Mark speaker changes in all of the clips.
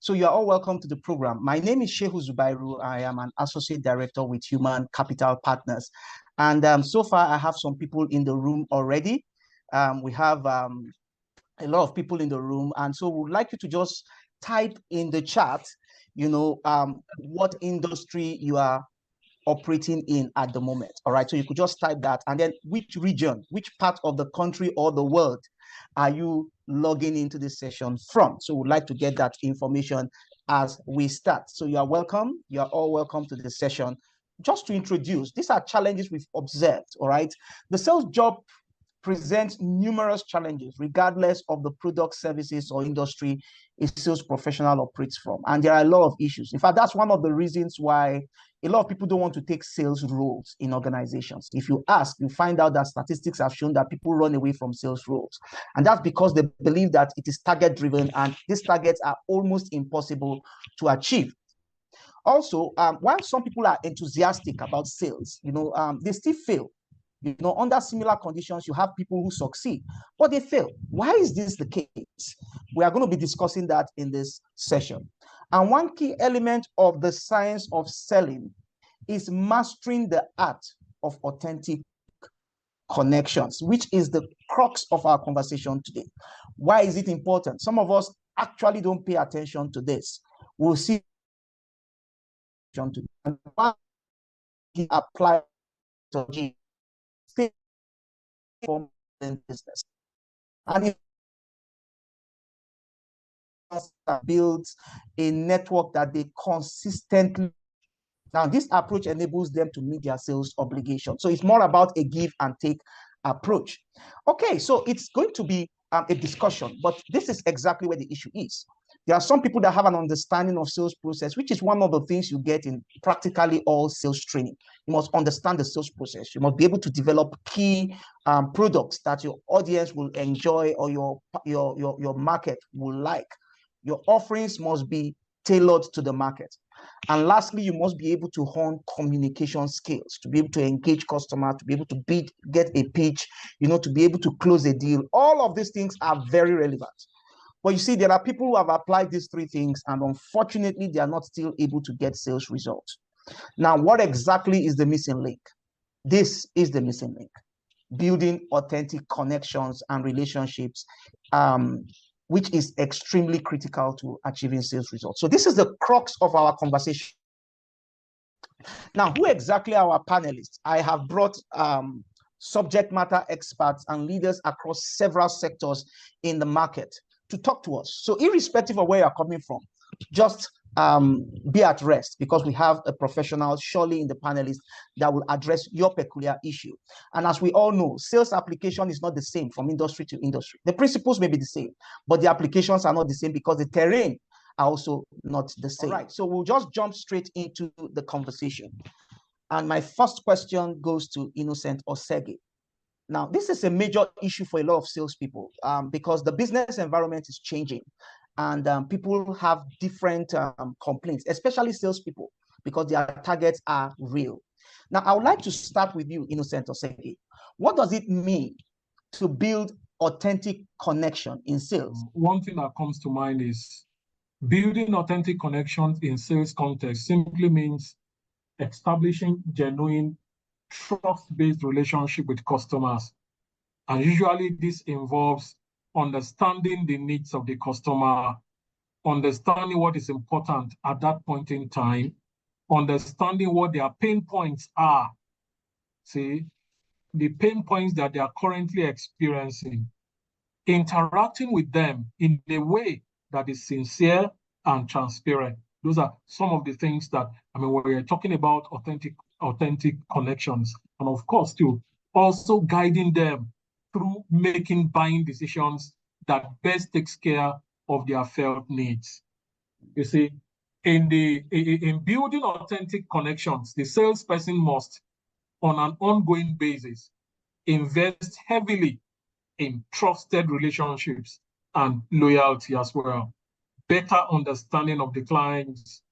Speaker 1: So you are all welcome to the program. My name is Shehu Zubairu. I am an associate director with Human Capital Partners. And so far, I have some people in the room already. We have a lot of people in the room. And so we'd like you to just type in the chat, what industry you are operating in at the moment. All right. So you could just type that, and then which region, which part of the country or the world are you logging into this session from? So we'd like to get that information as we start. So you are welcome. You are all welcome to the session. Just to introduce, these are challenges we've observed. All right. The sales job presents numerous challenges regardless of the product, services, or industry a sales professional operates from. And there are a lot of issues. In fact, that's one of the reasons why a lot of people don't want to take sales roles in organizations. If you ask, you find out that statistics have shown that people run away from sales roles. And that's because they believe that it is target driven, and these targets are almost impossible to achieve. Also, while some people are enthusiastic about sales, they still fail. Under similar conditions, you have people who succeed, but they fail. Why is this the case? We are going to be discussing that in this session. And one key element of the science of selling is mastering the art of authentic connections, which is the crux of our conversation today. Why is it important? Some of us actually don't pay attention to this. We'll see and why apply to business. And if builds a network that they consistently, now this approach enables them to meet their sales obligation. So it's more about a give and take approach. Okay, so it's going to be a discussion, but this is exactly where the issue is. There are some people that have an understanding of sales process, which is one of the things you get in practically all sales training. You must understand the sales process. You must be able to develop key products that your audience will enjoy or your market will like. Your offerings must be tailored to the market. And lastly, you must be able to hone communication skills, to be able to engage customers, to be able to bid, get a pitch, to be able to close a deal. All of these things are very relevant. But you see, there are people who have applied these three things, and unfortunately, they are not still able to get sales results. Now, what exactly is the missing link? This is the missing link: building authentic connections and relationships, which is extremely critical to achieving sales results. So this is the crux of our conversation. Now, who exactly are our panelists? I have brought subject matter experts and leaders across several sectors in the market to talk to us. So irrespective of where you're coming from, just be at rest, because we have a professional surely in the panelists that will address your peculiar issue. And as we all know, sales application is not the same from industry to industry. The principles may be the same, but the applications are not the same because the terrain are also not the same. All right, so we'll just jump straight into the conversation. And my first question goes to Innocent Osege. Now, this is a major issue for a lot of salespeople because the business environment is changing, and people have different complaints, especially salespeople, because their targets are real. Now, I would like to start with you, Innocent Osege. What does it mean to build authentic connection in sales?
Speaker 2: One thing that comes to mind is building authentic connections in sales context simply means establishing genuine trust-based relationship with customers. And usually this involves understanding the needs of the customer, understanding what is important at that point in time, understanding what their pain points are. See, the pain points that they are currently experiencing, interacting with them in a way that is sincere and transparent. Those are some of the things that, we're talking about authentic connections. And of course, too, also guiding them through making buying decisions that best takes care of their felt needs. You see, in building authentic connections, the salesperson must, on an ongoing basis, invest heavily in trusted relationships and loyalty as well. Better understanding of the clients.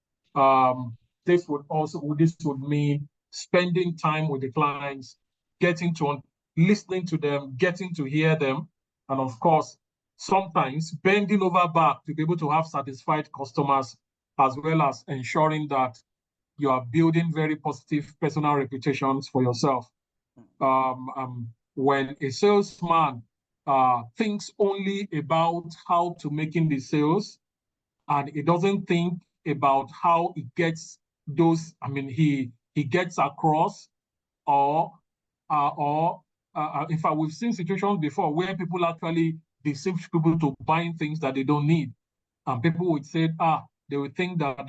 Speaker 2: This would mean spending time with the clients, listening to them, getting to hear them, and of course, sometimes bending over back to be able to have satisfied customers, as well as ensuring that you are building very positive personal reputations for yourself. When a salesman thinks only about how to making the sales, and he doesn't think about how he gets those, he gets across, or in fact, we've seen situations before where people actually deceive people to buying things that they don't need. And people would say, they would think that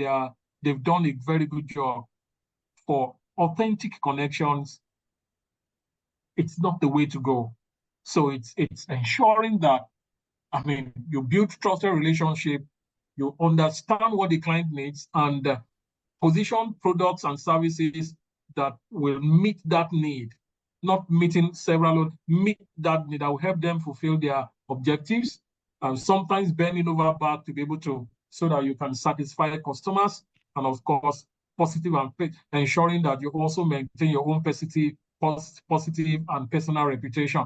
Speaker 2: they've done a very good job. For authentic connections, it's not the way to go. So it's ensuring that, you build trusted relationship, you understand what the client needs, and position products and services that will meet that need, not meeting several, meet that need that will help them fulfill their objectives, and sometimes bending over back to be able to, so that you can satisfy customers, and of course, positive and ensuring that you also maintain your own positive and personal reputation.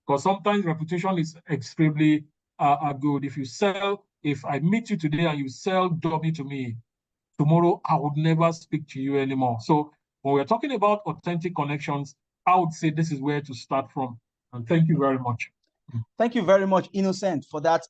Speaker 2: Because sometimes reputation is extremely good. If I meet you today and you sell W to me, tomorrow I would never speak to you anymore. So when we're talking about authentic connections, I would say this is where to start from. And thank you very much.
Speaker 1: Thank you very much, Innocent, for that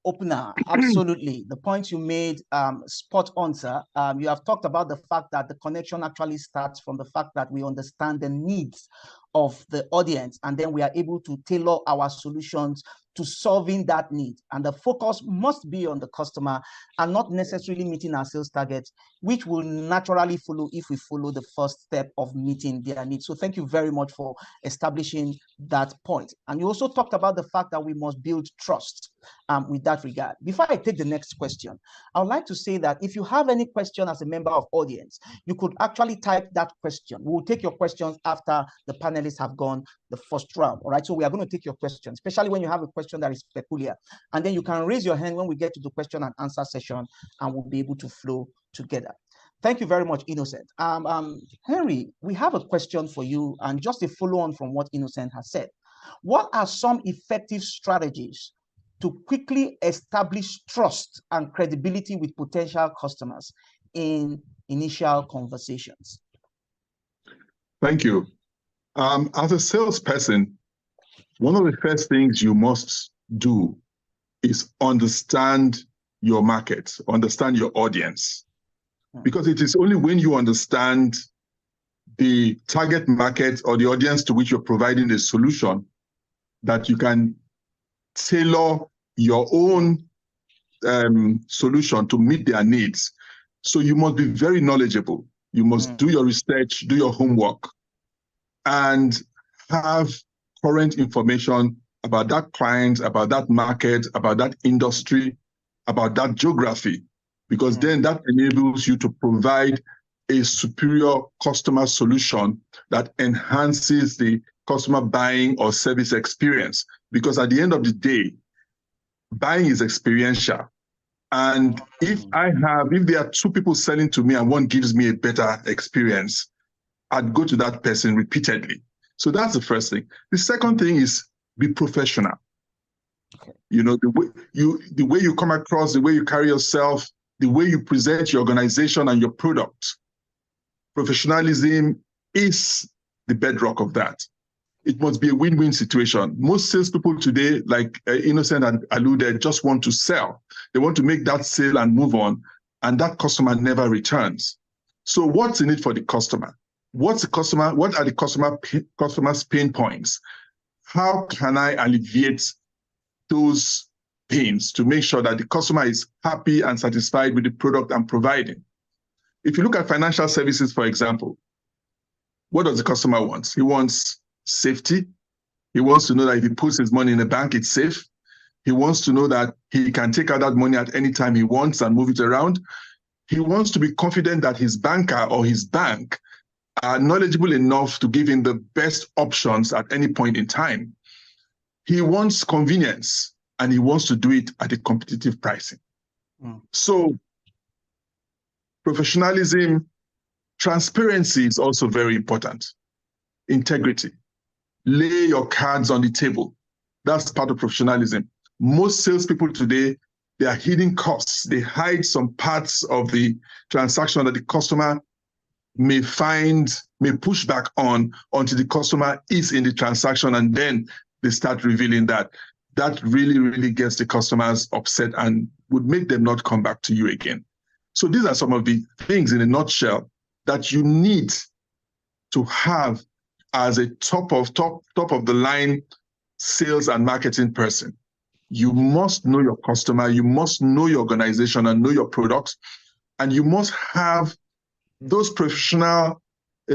Speaker 1: opener. Absolutely. The point you made, spot on, sir. You have talked about the fact that the connection actually starts from the fact that we understand the needs of the audience, and then we are able to tailor our solutions to solving that need. And the focus must be on the customer and not necessarily meeting our sales targets, which will naturally follow if we follow the first step of meeting their needs. So thank you very much for establishing that point. And you also talked about the fact that we must build trust with that regard. Before I take the next question, I would like to say that if you have any question as a member of audience, you could actually type that question. We will take your questions after the panelists have gone the first round. All right, so we are going to take your questions, especially when you have a question that is peculiar. And then you can raise your hand when we get to the question and answer session, and we'll be able to flow together. Thank you very much, Innocent. Henry, we have a question for you, and just a follow-on from what Innocent has said. What are some effective strategies to quickly establish trust and credibility with potential customers in initial conversations?
Speaker 3: Thank you. As a salesperson, one of the first things you must do is understand your market, understand your audience. Because it is only when you understand the target market or the audience to which you're providing a solution that you can tailor your own solution to meet their needs. So you must be very knowledgeable. You must do your research, do your homework, and have current information about that client, about that market, about that industry, about that geography, because then that enables you to provide a superior customer solution that enhances the customer buying or service experience. Because at the end of the day, buying is experiential. And if there are two people selling to me and one gives me a better experience, I'd go to that person repeatedly. So that's the first thing. The second thing is be professional. Okay. You know, the way you come across, the way you carry yourself, the way you present your organization and your product. Professionalism is the bedrock of that. It must be a win-win situation. Most salespeople today, like Innocent and alluded, just want to sell. They want to make that sale and move on, and that customer never returns. So what's in it for the customer? What are the customer's pain points? How can I alleviate those pains to make sure that the customer is happy and satisfied with the product I'm providing? If you look at financial services, for example, what does the customer want? He wants safety. He wants to know that if he puts his money in a bank, it's safe. He wants to know that he can take out that money at any time he wants and move it around. He wants to be confident that his banker or his bank are knowledgeable enough to give him the best options at any point in time. He wants convenience, and he wants to do it at a competitive pricing. So professionalism, transparency is also very important. Integrity. Lay your cards on the table. That's part of professionalism. Most salespeople today, they are hiding costs. They hide some parts of the transaction that the customer may push back on until the customer is in the transaction, and then they start revealing that. That really, really gets the customers upset and would make them not come back to you again. So these are some of the things in a nutshell that you need to have as a top of the line sales and marketing person. You must know your customer, you must know your organization and know your products, and you must have those a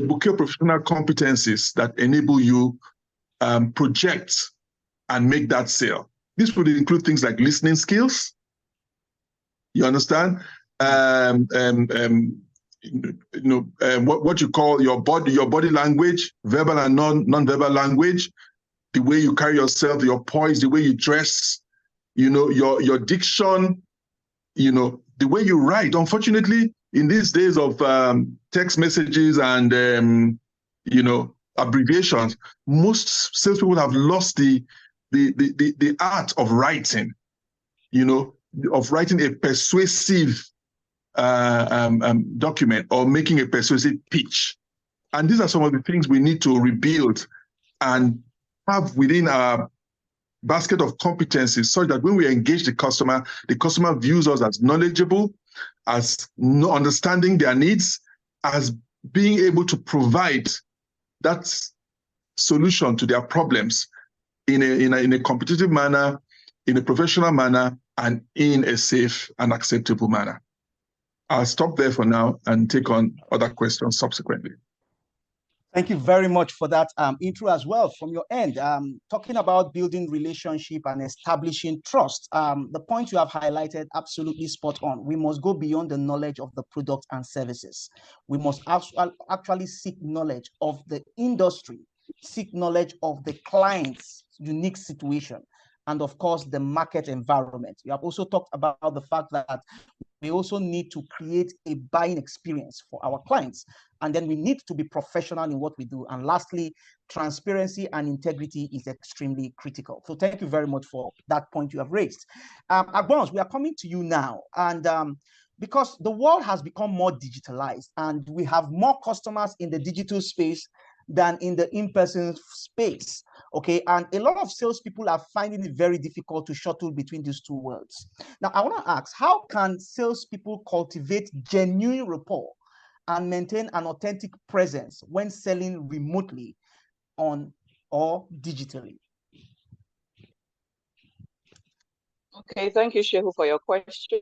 Speaker 3: bouquet of professional competencies that enable you project and make that sale. This would include things like listening skills. You understand? What you call your body language, verbal and non-verbal language, the way you carry yourself, your poise, the way you dress, your diction, the way you write. Unfortunately, in these days of text messages and abbreviations, most salespeople have lost the art of writing, of writing a persuasive document or making a persuasive pitch. And these are some of the things we need to rebuild and have within our basket of competencies, such that when we engage the customer views us as knowledgeable, as understanding their needs, as being able to provide that solution to their problems in a competitive manner, in a professional manner, and in a safe and acceptable manner. I'll stop there for now and take on other questions subsequently.
Speaker 1: Thank you very much for that intro as well from your end. Talking about building relationship and establishing trust. The point you have highlighted, absolutely spot on. We must go beyond the knowledge of the product and services. We must actually seek knowledge of the industry, seek knowledge of the client's unique situation, and of course, the market environment. You have also talked about the fact that we also need to create a buying experience for our clients. And then we need to be professional in what we do. And lastly, transparency and integrity is extremely critical. So thank you very much for that point you have raised. Agbons, we are coming to you now. And because the world has become more digitalized and we have more customers in the digital space than in the in-person space, okay? And a lot of salespeople are finding it very difficult to shuttle between these two worlds. Now, I want to ask, how can salespeople cultivate genuine rapport and maintain an authentic presence when selling remotely or digitally?
Speaker 4: Okay, thank you, Shehu, for your question.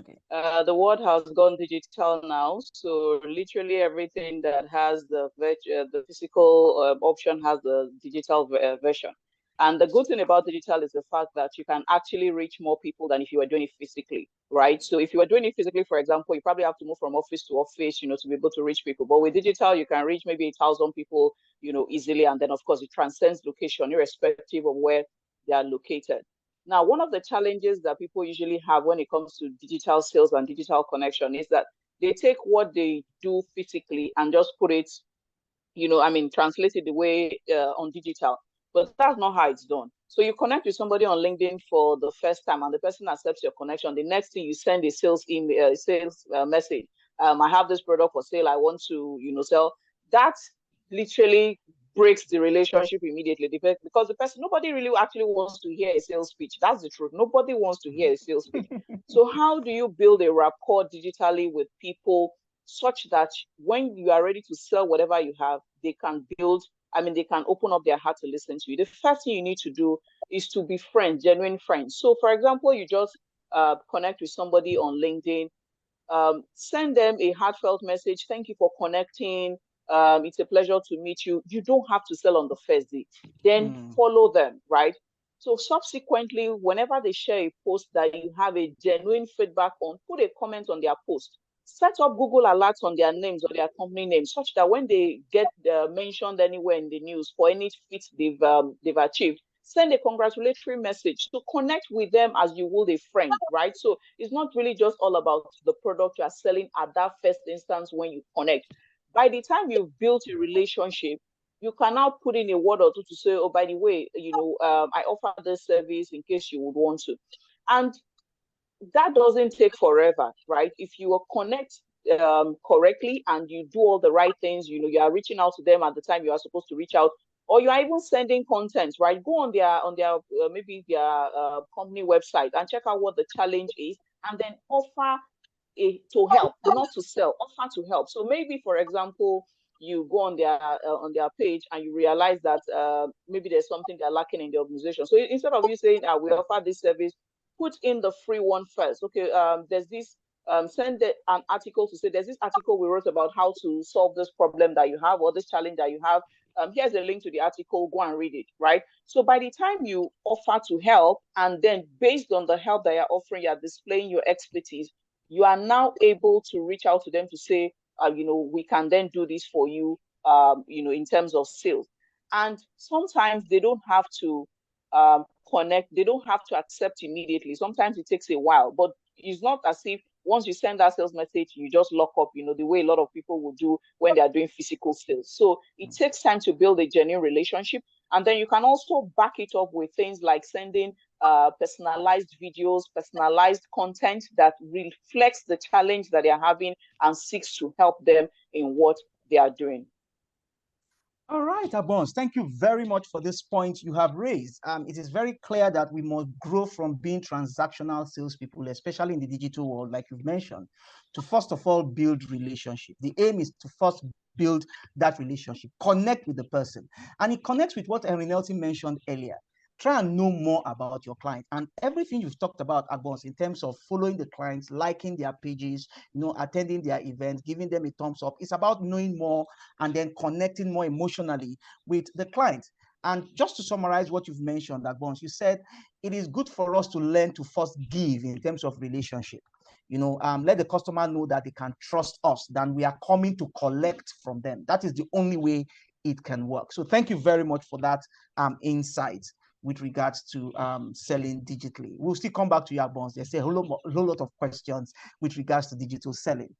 Speaker 4: Okay. The world has gone digital now, so literally everything that has the physical option has the digital version. And the good thing about digital is the fact that you can actually reach more people than if you were doing it physically, right? So if you were doing it physically, for example, you probably have to move from office to office, to be able to reach people. But with digital, you can reach maybe 1,000 people, easily. And then, of course, it transcends location, irrespective of where they are located. Now, one of the challenges that people usually have when it comes to digital sales and digital connection is that they take what they do physically and just put it, translate it the way on digital. But that's not how it's done. So you connect with somebody on LinkedIn for the first time and the person accepts your connection. The next thing you send a sales email, message. I have this product for sale. I want to, sell. That literally breaks the relationship immediately because the person, nobody really actually wants to hear a sales pitch. That's the truth. Nobody wants to hear a sales pitch. So how do you build a rapport digitally with people such that when you are ready to sell whatever you have, they can they can open up their heart to listen to you? The first thing you need to do is to be friends, genuine friends. So for example, you just connect with somebody on LinkedIn, send them a heartfelt message. Thank you for connecting. It's a pleasure to meet you. You don't have to sell on the first day. Then follow them, right? So subsequently, whenever they share a post that you have a genuine feedback on, put a comment on their post. Set up Google alerts on their names or their company names, such that when they get mentioned anywhere in the news for any feats they've achieved, send a congratulatory message to connect with them as you would a friend, right? So it's not really just all about the product you are selling at that first instance when you connect. By the time you've built a relationship, you can now put in a word or two to say, oh, by the way, I offer this service in case you would want to. And that doesn't take forever, right? If you connect correctly and you do all the right things, you are reaching out to them at the time you are supposed to reach out, or you are even sending content, right? Go on their maybe their company website and check out what the challenge is, and then offer to help, not to sell, offer to help. So maybe, for example, you go on their page and you realize that maybe there's something they're lacking in the organization. So instead of you saying, we offer this service, put in the free one first. Okay, there's this, send an article to say, there's this article we wrote about how to solve this problem that you have or this challenge that you have. Here's a link to the article, go and read it, right? So by the time you offer to help, and then based on the help that you're offering, you're displaying your expertise, you are now able to reach out to them to say, we can then do this for you, in terms of sales. And sometimes they don't have to connect, they don't have to accept immediately. Sometimes it takes a while, but it's not as if once you send that sales message, you just lock up, the way a lot of people will do when they are doing physical sales. So it takes time to build a genuine relationship. And then you can also back it up with things like sending personalized videos, personalized content that reflects the challenge that they're having and seeks to help them in what they are doing.
Speaker 1: All right, Abons, thank you very much for this point you have raised. It is very clear that we must grow from being transactional salespeople, especially in the digital world, like you've mentioned, to first of all build relationship. The aim is to first build that relationship, connect with the person. And it connects with what Henry Nelson mentioned earlier. Try and know more about your client, and everything you've talked about, Agbons, in terms of following the clients, liking their pages, attending their events, giving them a thumbs up. It's about knowing more and then connecting more emotionally with the client. And just to summarize what you've mentioned, Agbons, you said it is good for us to learn to first give in terms of relationship. Let the customer know that they can trust us, that we are coming to collect from them. That is the only way it can work. So thank you very much for that insight with regards to selling digitally. We'll still come back to your bonds. There's a whole lot of questions with regards to digital selling.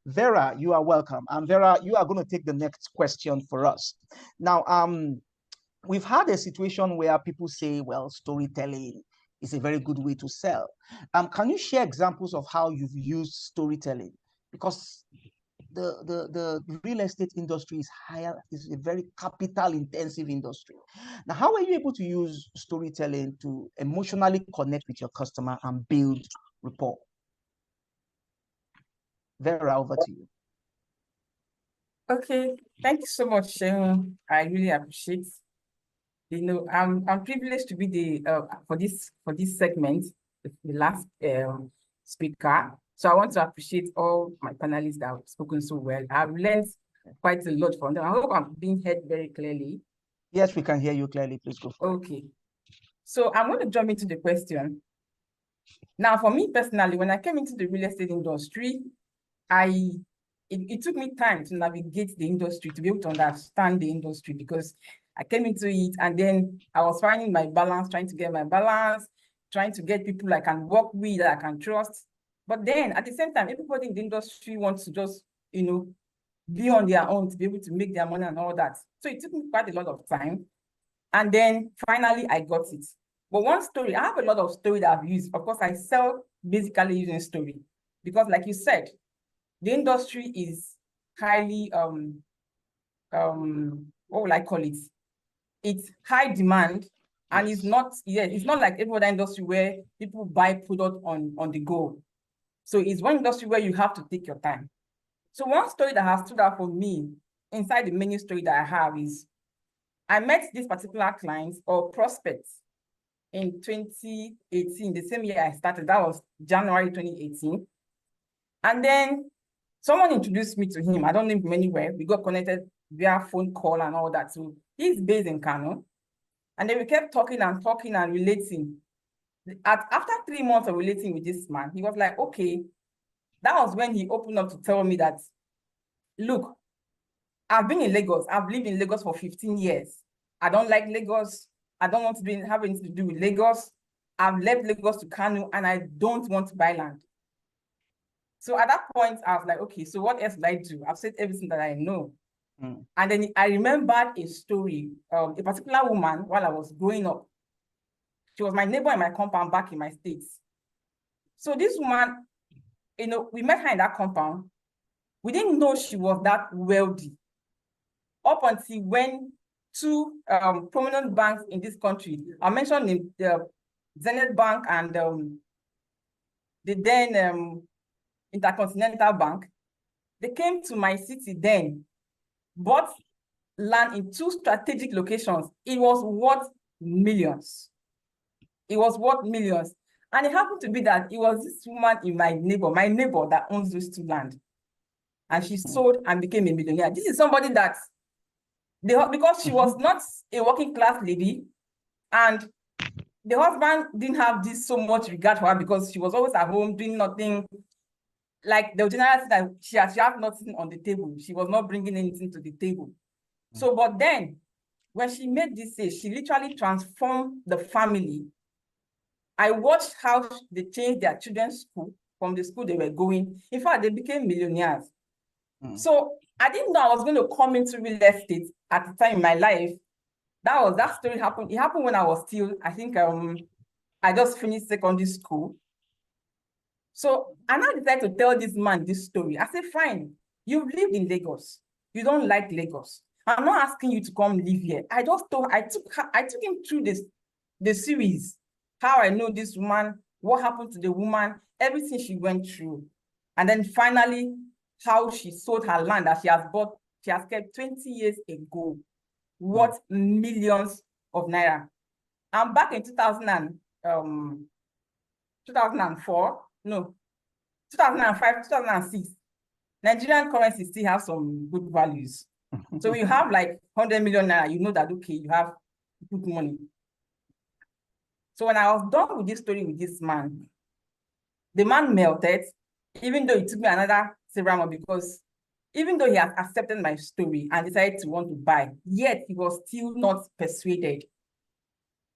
Speaker 1: Vera, you are welcome. And Vera, you are going to take the next question for us. Now, we've had a situation where people say, well, storytelling is a very good way to sell. Can you share examples of how you've used storytelling? Because the real estate industry is a very capital intensive industry. Now, how are you able to use storytelling to emotionally connect with your customer and build rapport? Vera, over to you.
Speaker 5: Okay, thank you so much. I really appreciate. I'm privileged to be the for this segment, the last speaker. So I want to appreciate all my panelists that have spoken so well. I've learned quite a lot from them. I hope I'm being heard very clearly.
Speaker 1: Yes, we can hear you clearly. Please go for it.
Speaker 5: Okay. So I'm going to jump into the question. Now, for me personally, when I came into the real estate industry, it took me time to navigate the industry, to be able to understand the industry, because I came into it and then I was finding my balance, trying to get my balance, trying to get people I can work with, that I can trust. But then at the same time, everybody in the industry wants to just, be on their own to be able to make their money and all that. So it took me quite a lot of time. And then finally I got it. But one story, I have a lot of story that I've used. Of course, I sell basically using story, because like you said, the industry is highly, what will I call it? It's high demand, and it's not like every other industry where people buy product on the go. So it's one industry where you have to take your time. So one story that has stood out for me inside the menu story that I have is, I met this particular client or prospect in 2018, the same year I started. That was January 2018. And then someone introduced me to him. I don't know him from anywhere. We got connected via phone call and all that. So he's based in Kano. And then we kept talking and relating. After 3 months of relating with this man, he was like, okay, that was when he opened up to tell me that, look, I've been in Lagos. I've lived in Lagos for 15 years. I don't like Lagos. I don't want to have anything to do with Lagos. I've left Lagos to Kano and I don't want to buy land. So at that point, I was like, okay, so what else did I do? I've said everything that I know. And then I remembered a story, a particular woman while I was growing up. She was my neighbor in my compound back in my states. So this woman, we met her in that compound. We didn't know she was that wealthy up until when two prominent banks in this country, I mentioned the Zenith Bank and the then Intercontinental Bank, they came to my city then, bought land in two strategic locations. It was worth millions. It was worth millions. And it happened to be that it was this woman in my neighbor that owns those two land. And she sold and became a millionaire. This is somebody that, because she was not a working class lady, and the husband didn't have this so much regard for her because she was always at home doing nothing. Like the general that she has nothing on the table. She was not bringing anything to the table. So, but then when she made this say, she literally transformed the family. I watched how they changed their children's school from the school they were going. In fact, they became millionaires. So I didn't know I was going to come into real estate at the time in my life. That story happened. It happened when I was still, I think I just finished secondary school. So I now decided to tell this man this story. I said, fine, you've lived in Lagos. You don't like Lagos. I'm not asking you to come live here. I took him through the series, how I know this woman, what happened to the woman, everything she went through. And then finally, how she sold her land that she has kept 20 years ago, worth millions of naira. And back in 2004, no, 2005, 2006, Nigerian currency still have some good values. So you have like 100 million naira, you know that, okay, you have good money. So when I was done with this story with this man, the man melted, even though it took me another several months, because even though he has accepted my story and decided to want to buy, yet he was still not persuaded.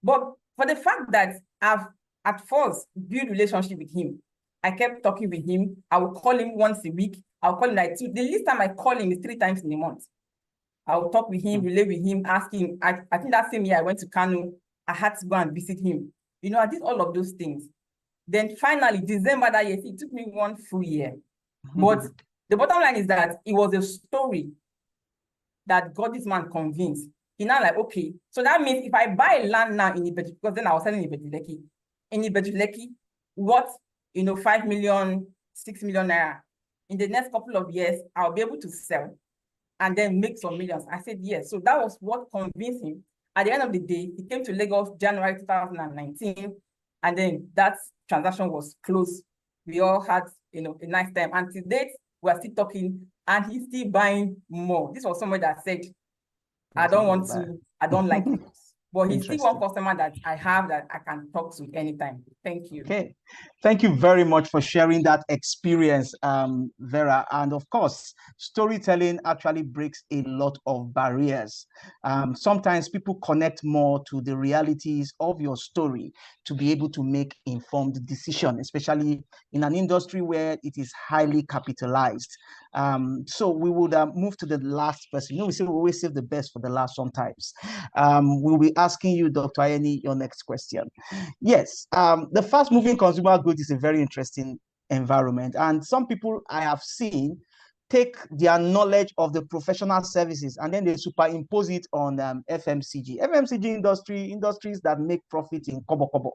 Speaker 5: But for the fact that I've at first built relationship with him, I kept talking with him. I will call him once a week. I'll call him like two. The least time I call him is 3 times in a month. I'll talk with him, relate with him, ask him. I think that same year I went to Kano. I had to go and visit him. I did all of those things. Then finally, December that year, it took me 1 full year. But the bottom line is that it was a story that got this man convinced. He now like, okay, so that means if I buy land now in Ibeju, because then I was selling in Ibeju, what, 5 million, 6 million naira. In the next couple of years, I'll be able to sell and then make some millions. I said, yes. So that was what convinced him. At the end of the day, he came to Lagos January 2019, and then that transaction was closed. We all had, a nice time. And to date, we're still talking, and he's still buying more. This was somebody that said, I don't like it. But he's still one customer that I have that I can talk to anytime. Thank you.
Speaker 1: Okay. Thank you very much for sharing that experience, Vera. And of course, storytelling actually breaks a lot of barriers. Sometimes people connect more to the realities of your story to be able to make informed decisions, especially in an industry where it is highly capitalized. So we would move to the last person. We say we always save the best for the last sometimes. We'll be asking you, Dr. Ayeni, your next question. Yes, the fast-moving consumer goods is a very interesting environment. And some people I have seen take their knowledge of the professional services and then they superimpose it on FMCG. FMCG industries that make profit in kobo kobo.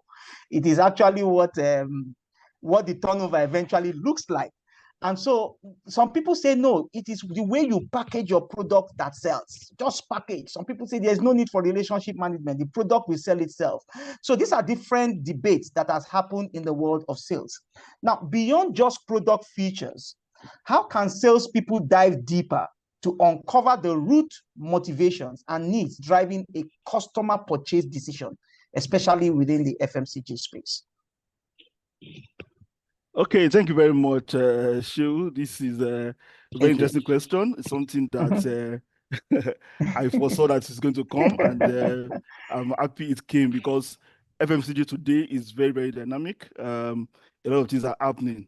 Speaker 1: It is actually what the turnover eventually looks like. And so some people say, no, it is the way you package your product that sells. Just package. Some people say there's no need for relationship management. The product will sell itself. So these are different debates that has happened in the world of sales. Now, beyond just product features, how can salespeople dive deeper to uncover the root motivations and needs driving a customer purchase decision, especially within the FMCG space?
Speaker 6: Okay, thank you very much, Shiu. This is a very interesting question. It's something that I foresaw that is going to come, and I'm happy it came because FMCG today is very, very dynamic. A lot of things are happening.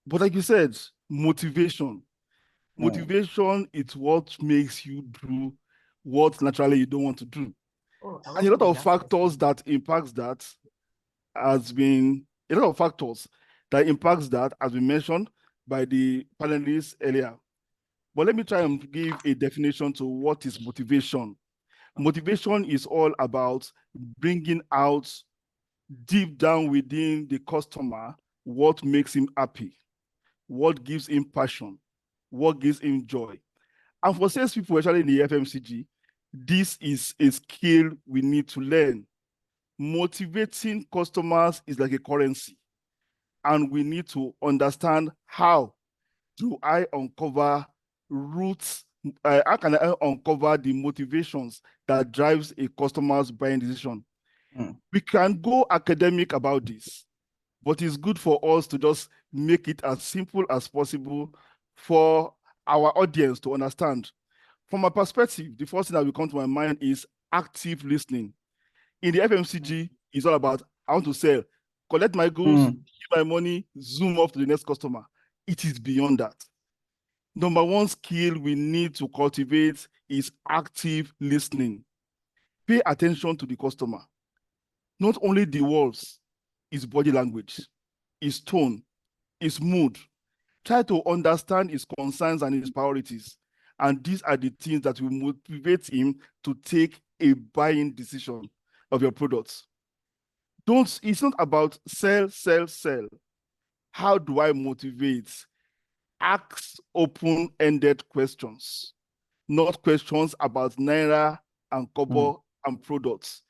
Speaker 6: But like you said, motivation. Motivation is what makes you do what naturally you don't want to do. And a lot of factors that impacts that has been mentioned by the panelists earlier. But let me try and give a definition to what is motivation. Motivation is all about bringing out deep down within the customer what makes him happy, what gives him passion, what gives him joy. And for salespeople, especially in the FMCG, this is a skill we need to learn. Motivating customers is like a currency, and we need to understand how do I uncover roots, how can I uncover the motivations that drives a customer's buying decision. We can go academic about this, but it's good for us to just make it as simple as possible for our audience to understand. From my perspective, the first thing that will come to my mind is active listening. In the FMCG, it's all about, I want to sell, collect my goods, give my money, zoom off to the next customer. It is beyond that. Number one skill we need to cultivate is active listening. Pay attention to the customer. Not only the words, his body language, his tone, his mood. Try to understand his concerns and his priorities. And these are the things that will motivate him to take a buying decision of your products. It's not about sell. How do I motivate? Ask open-ended questions, not questions about naira and kobo and products.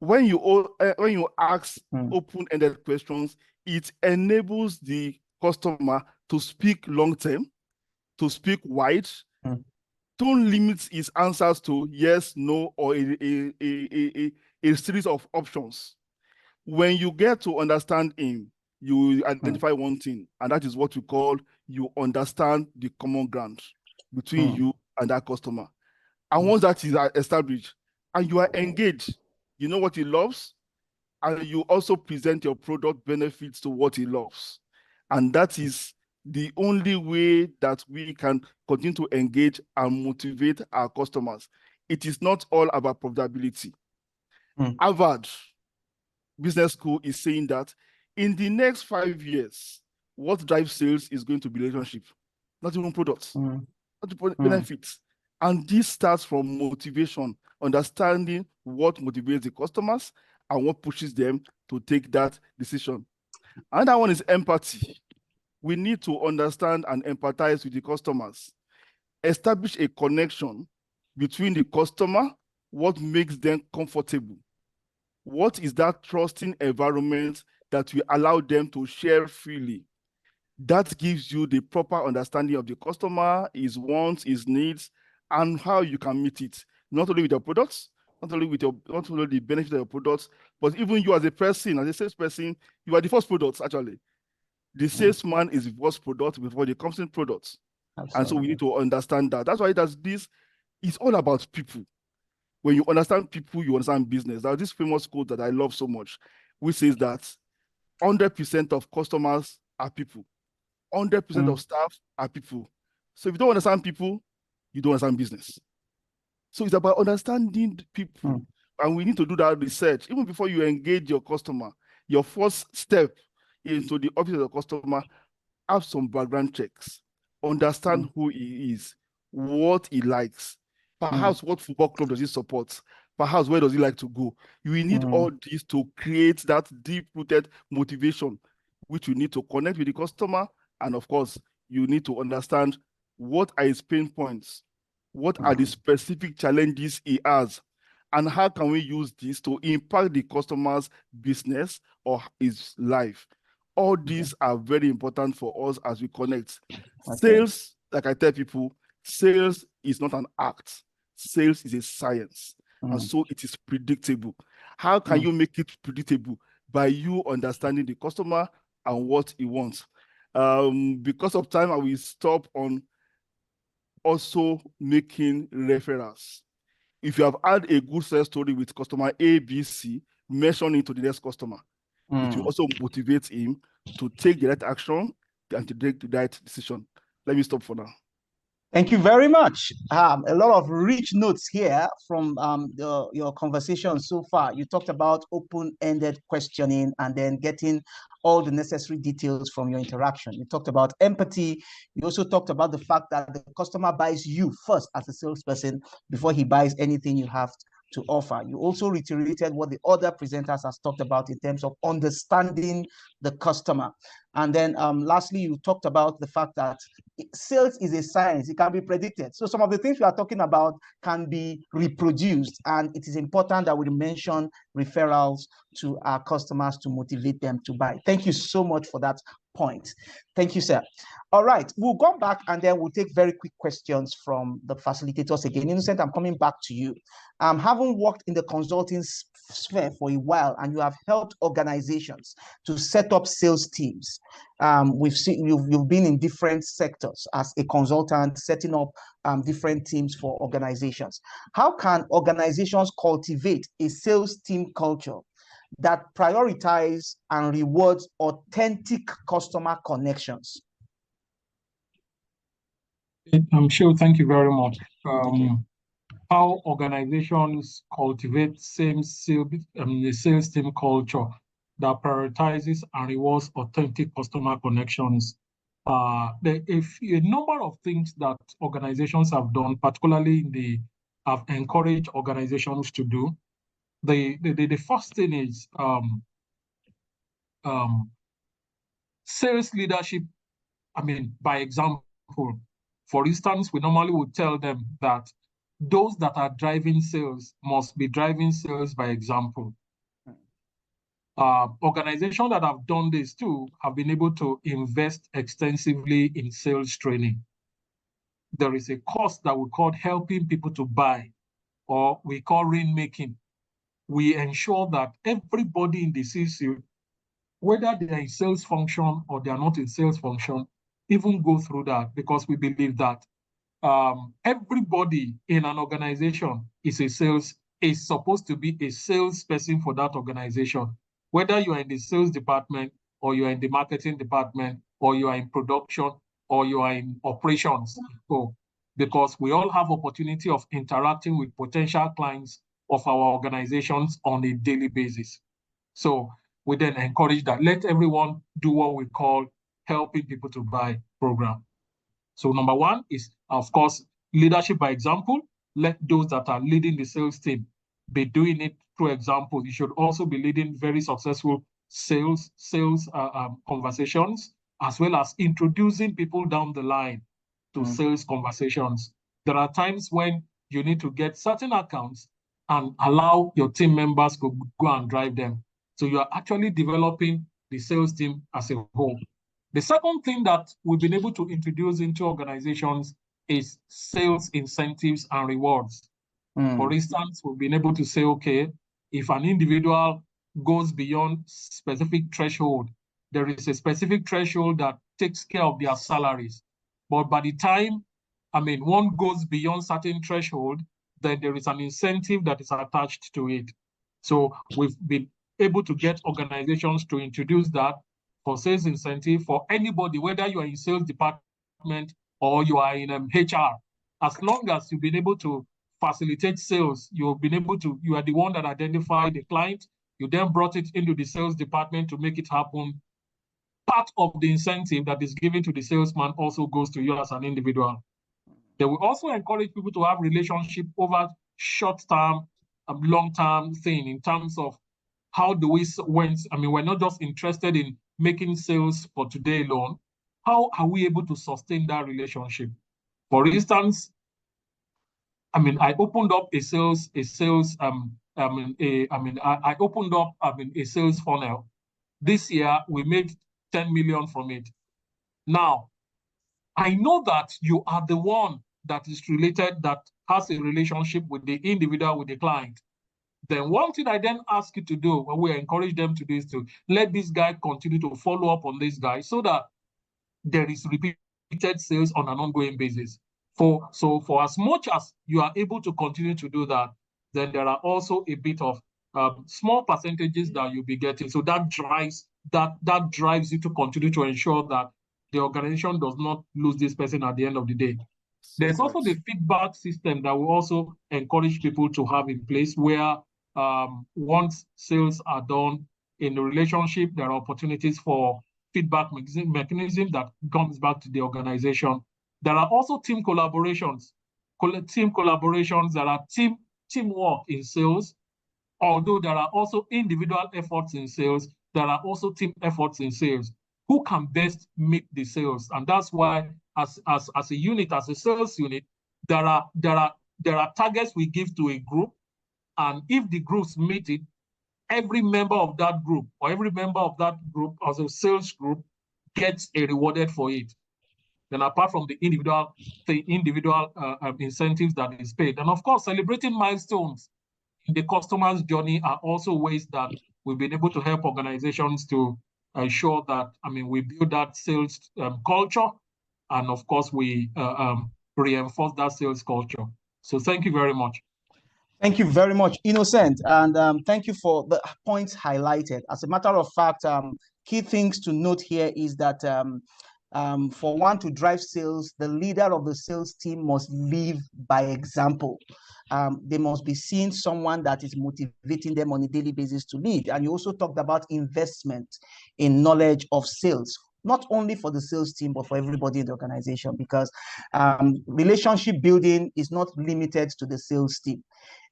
Speaker 6: When you ask open-ended questions, it enables the customer to speak long-term, to speak wide. Don't limit his answers to yes, no, or a series of options. When you get to understand him, you identify one thing, and that is what we call you understand the common ground between you and that customer. And once that is established and you are engaged, you know what he loves, and you also present your product benefits to what he loves. And that is the only way that we can continue to engage and motivate our customers. It is not all about profitability. Harvard Business School is saying that in the next 5 years, what drives sales is going to be relationship, not even products, not the benefits. And this starts from motivation, understanding what motivates the customers and what pushes them to take that decision. Another one is empathy. We need to understand and empathize with the customers. Establish a connection between the customer, what makes them comfortable. What is that trusting environment that will allow them to share freely? That gives you the proper understanding of the customer, his wants, his needs, and how you can meet it. Not only with your products, not only the benefits of your products, but even you as a person, as a salesperson, you are the first product, actually. The salesman is the first product before the company products. Absolutely. And so we need to understand that. That's why it's all about people. When you understand people, you understand business. There's this famous quote that I love so much, which says that 100% of customers are people. 100% of staff are people. So if you don't understand people, you don't understand business. So it's about understanding people. And we need to do that research. Even before you engage your customer, your first step into the office of the customer, have some background checks. Understand who he is, what he likes, perhaps what football club does he support, perhaps where does he like to go. You need all this to create that deep-rooted motivation, which you need to connect with the customer. And of course, you need to understand what are his pain points, what are the specific challenges he has, and how can we use this to impact the customer's business or his life. All these are very important for us as we connect. Sales, like I tell people, sales is not an act. Sales is a science. And so it is predictable. How can you make it predictable? By you understanding the customer and what he wants. Because of time, I will stop on also making referrals. If you have had a good sales story with customer A, B, C, mention it to the next customer. It will also motivate him to take the right action and to take the right decision. Let me stop for now.
Speaker 1: Thank you very much. A lot of rich notes here from your conversation so far. You talked about open-ended questioning and then getting all the necessary details from your interaction. You talked about empathy. You also talked about the fact that the customer buys you first as a salesperson before he buys anything you have to offer. You also reiterated what the other presenters has talked about in terms of understanding the customer. And then lastly, you talked about the fact that sales is a science. It can be predicted. So some of the things we are talking about can be reproduced. And it is important that we mention referrals to our customers to motivate them to buy. Thank you so much for that point. Thank you, sir. All right, we'll go back and then we'll take very quick questions from the facilitators again. Innocent, I'm coming back to you. Having worked in the consulting sphere for a while and you have helped organizations to set up sales teams, we've seen you've been in different sectors as a consultant, setting up different teams for organizations. How can organizations cultivate a sales team culture that prioritize and rewards authentic customer connections?
Speaker 2: Sure, thank you very much. How organizations cultivate the sales team culture that prioritizes and rewards authentic customer connections. There are a number of things that organizations have done, particularly have encouraged organizations to do. The first thing is sales leadership. By example, for instance, we normally would tell them that those that are driving sales must be driving sales by example. Organizations that have done this too have been able to invest extensively in sales training. There is a course that we call helping people to buy, or we call rainmaking. We ensure that everybody in the C-suite, whether they are in sales function or they are not in sales function, even go through that, because we believe that everybody in an organization is supposed to be a salesperson for that organization. Whether you are in the sales department, or you are in the marketing department, or you are in production, or you are in operations. So, because we all have opportunity of interacting with potential clients of our organizations on a daily basis. So we then encourage that. Let everyone do what we call helping people to buy program. So number one is, of course, leadership by example. Let those that are leading the sales team be doing it through example. You should also be leading very successful sales conversations, as well as introducing people down the line to sales conversations. There are times when you need to get certain accounts and allow your team members to go and drive them. So you are actually developing the sales team as a whole. The second thing that we've been able to introduce into organizations is sales incentives and rewards. For instance, we've been able to say, okay, if an individual goes beyond specific threshold, there is a specific threshold that takes care of their salaries. But by the time, one goes beyond certain threshold, then there is an incentive that is attached to it. So we've been able to get organizations to introduce that for sales incentive for anybody, whether you are in sales department or you are in HR. As long as you've been able to facilitate sales, you are the one that identified the client, you then brought it into the sales department to make it happen. Part of the incentive that is given to the salesman also goes to you as an individual. They will also encourage people to have relationship over short-term, long-term thing, in terms of how do we we're not just interested in making sales for today alone. How are we able to sustain that relationship? For instance, I opened up a sales funnel. This year we made 10 million from it. Now, I know that you are the one that is related, that has a relationship with the individual, with the client. Then one thing I then ask you to do, when we encourage them to do, is to let this guy continue to follow up on this guy, so that there is repeated sales on an ongoing basis. For as much as you are able to continue to do that, then there are also a bit of small percentages that you'll be getting. So that drives you to continue to ensure that the organization does not lose this person at the end of the day. There's also the feedback system that we also encourage people to have in place where once sales are done in the relationship, there are opportunities for feedback mechanism that comes back to the organization. There are also team collaborations. There are teamwork in sales. Although there are also individual efforts in sales, there are also team efforts in sales. Who can best meet the sales? And that's why, as a unit, as a sales unit, there are targets we give to a group, and if the groups meet it, every member of that group or every member of that group as a sales group gets rewarded for it. Then apart from the individual incentives that is paid, and of course, celebrating milestones in the customer's journey are also ways that we've been able to help organizations to ensure that, we build that sales culture, and of course, we reinforce that sales culture. So thank you very much.
Speaker 1: Thank you very much, Innocent, and thank you for the points highlighted. As a matter of fact, key things to note here is that for one to drive sales, the leader of the sales team must lead by example. They must be seeing someone that is motivating them on a daily basis to lead. And you also talked about investment in knowledge of sales, not only for the sales team, but for everybody in the organization, because relationship building is not limited to the sales team.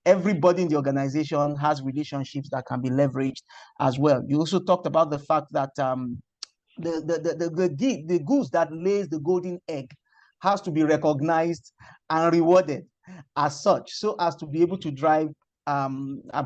Speaker 1: Everybody in the organization has relationships that can be leveraged as well. You also talked about the fact that the goose that lays the golden egg has to be recognized and rewarded as such, so as to be able to drive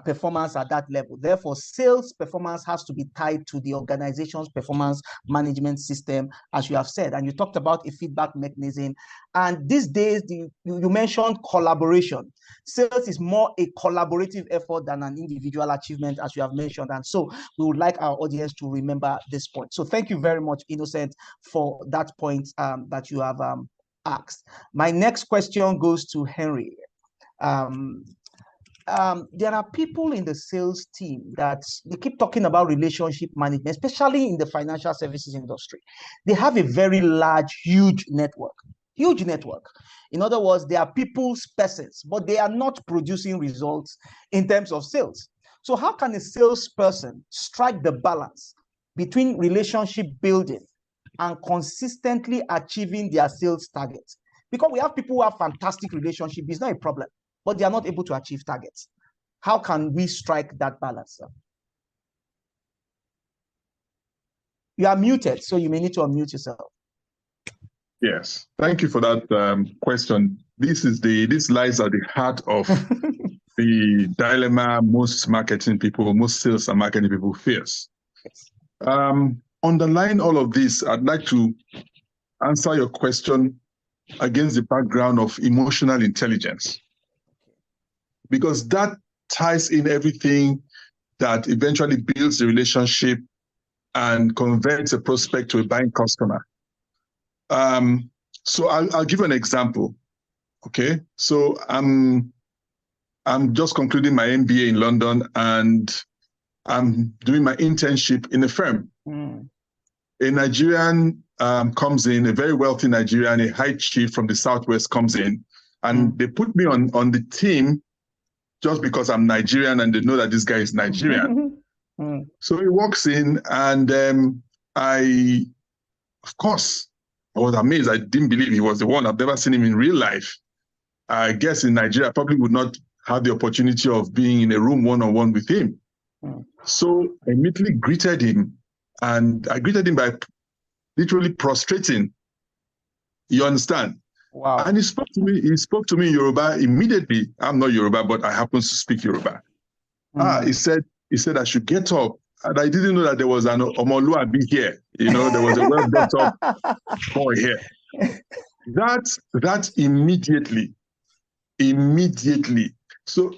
Speaker 1: performance at that level. Therefore, sales performance has to be tied to the organization's performance management system, as you have said. And you talked about a feedback mechanism. And these days, you mentioned collaboration. Sales is more a collaborative effort than an individual achievement, as you have mentioned. And so we would like our audience to remember this point. So thank you very much, Innocent, for that point that you have asked. My next question goes to Henry. There are people in the sales team that they keep talking about relationship management, especially in the financial services industry. They have a very large, huge network. In other words, they are people's persons, but they are not producing results in terms of sales. So how can a salesperson strike the balance between relationship building and consistently achieving their sales targets? Because we have people who have fantastic relationships, it's not a problem, but they are not able to achieve targets. How can we strike that balance, sir? You are muted, so you may need to unmute yourself.
Speaker 3: Yes, thank you for that question. This lies at the heart of the dilemma most sales and marketing people face. Underlying all of this, I'd like to answer your question against the background of emotional intelligence, because that ties in everything that eventually builds the relationship and converts a prospect to a buying customer. So I'll give you an example. Okay, so I'm just concluding my MBA in London, and I'm doing my internship in a firm. A Nigerian comes in, a very wealthy Nigerian, a high chief from the Southwest comes in, and they put me on the team just because I'm Nigerian and they know that this guy is Nigerian. So he walks in, and of course, I was amazed. I didn't believe he was the one. I've never seen him in real life. I guess in Nigeria, I probably would not have the opportunity of being in a room one-on-one with him. So I immediately greeted him, and I greeted him by literally prostrating. You understand?
Speaker 1: Wow.
Speaker 3: And he spoke to me in Yoruba immediately. I'm not Yoruba, but I happen to speak Yoruba. He said I should get up. And I didn't know that there was an Omoluabi here. There was a well-brought up boy here. That immediately. So,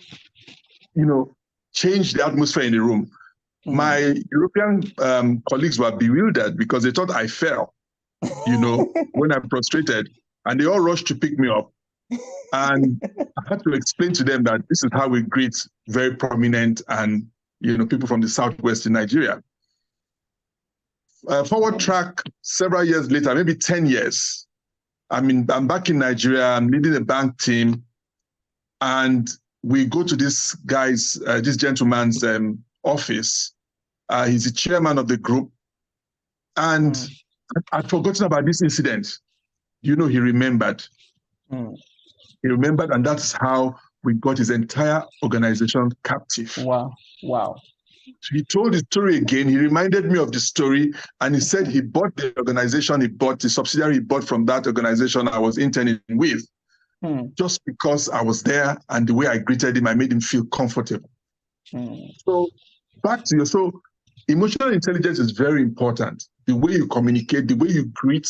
Speaker 3: changed the atmosphere in the room. My European colleagues were bewildered because they thought I fell, when I'm prostrated, and they all rushed to pick me up. And I had to explain to them that this is how we greet very prominent and, people from the Southwest in Nigeria. Forward track several years later, maybe 10 years, I'm back in Nigeria. I'm leading a bank team, and we go to this gentleman's office. He's the chairman of the group, and I'd forgotten about this incident. He remembered. He remembered, and that's how we got his entire organization captive.
Speaker 1: Wow.
Speaker 3: So he told the story again. He reminded me of the story, and he said he bought the organization, the subsidiary he bought from that organization I was interning with, just because I was there, and the way I greeted him, I made him feel comfortable. So back to you. So emotional intelligence is very important. The way you communicate, the way you greet,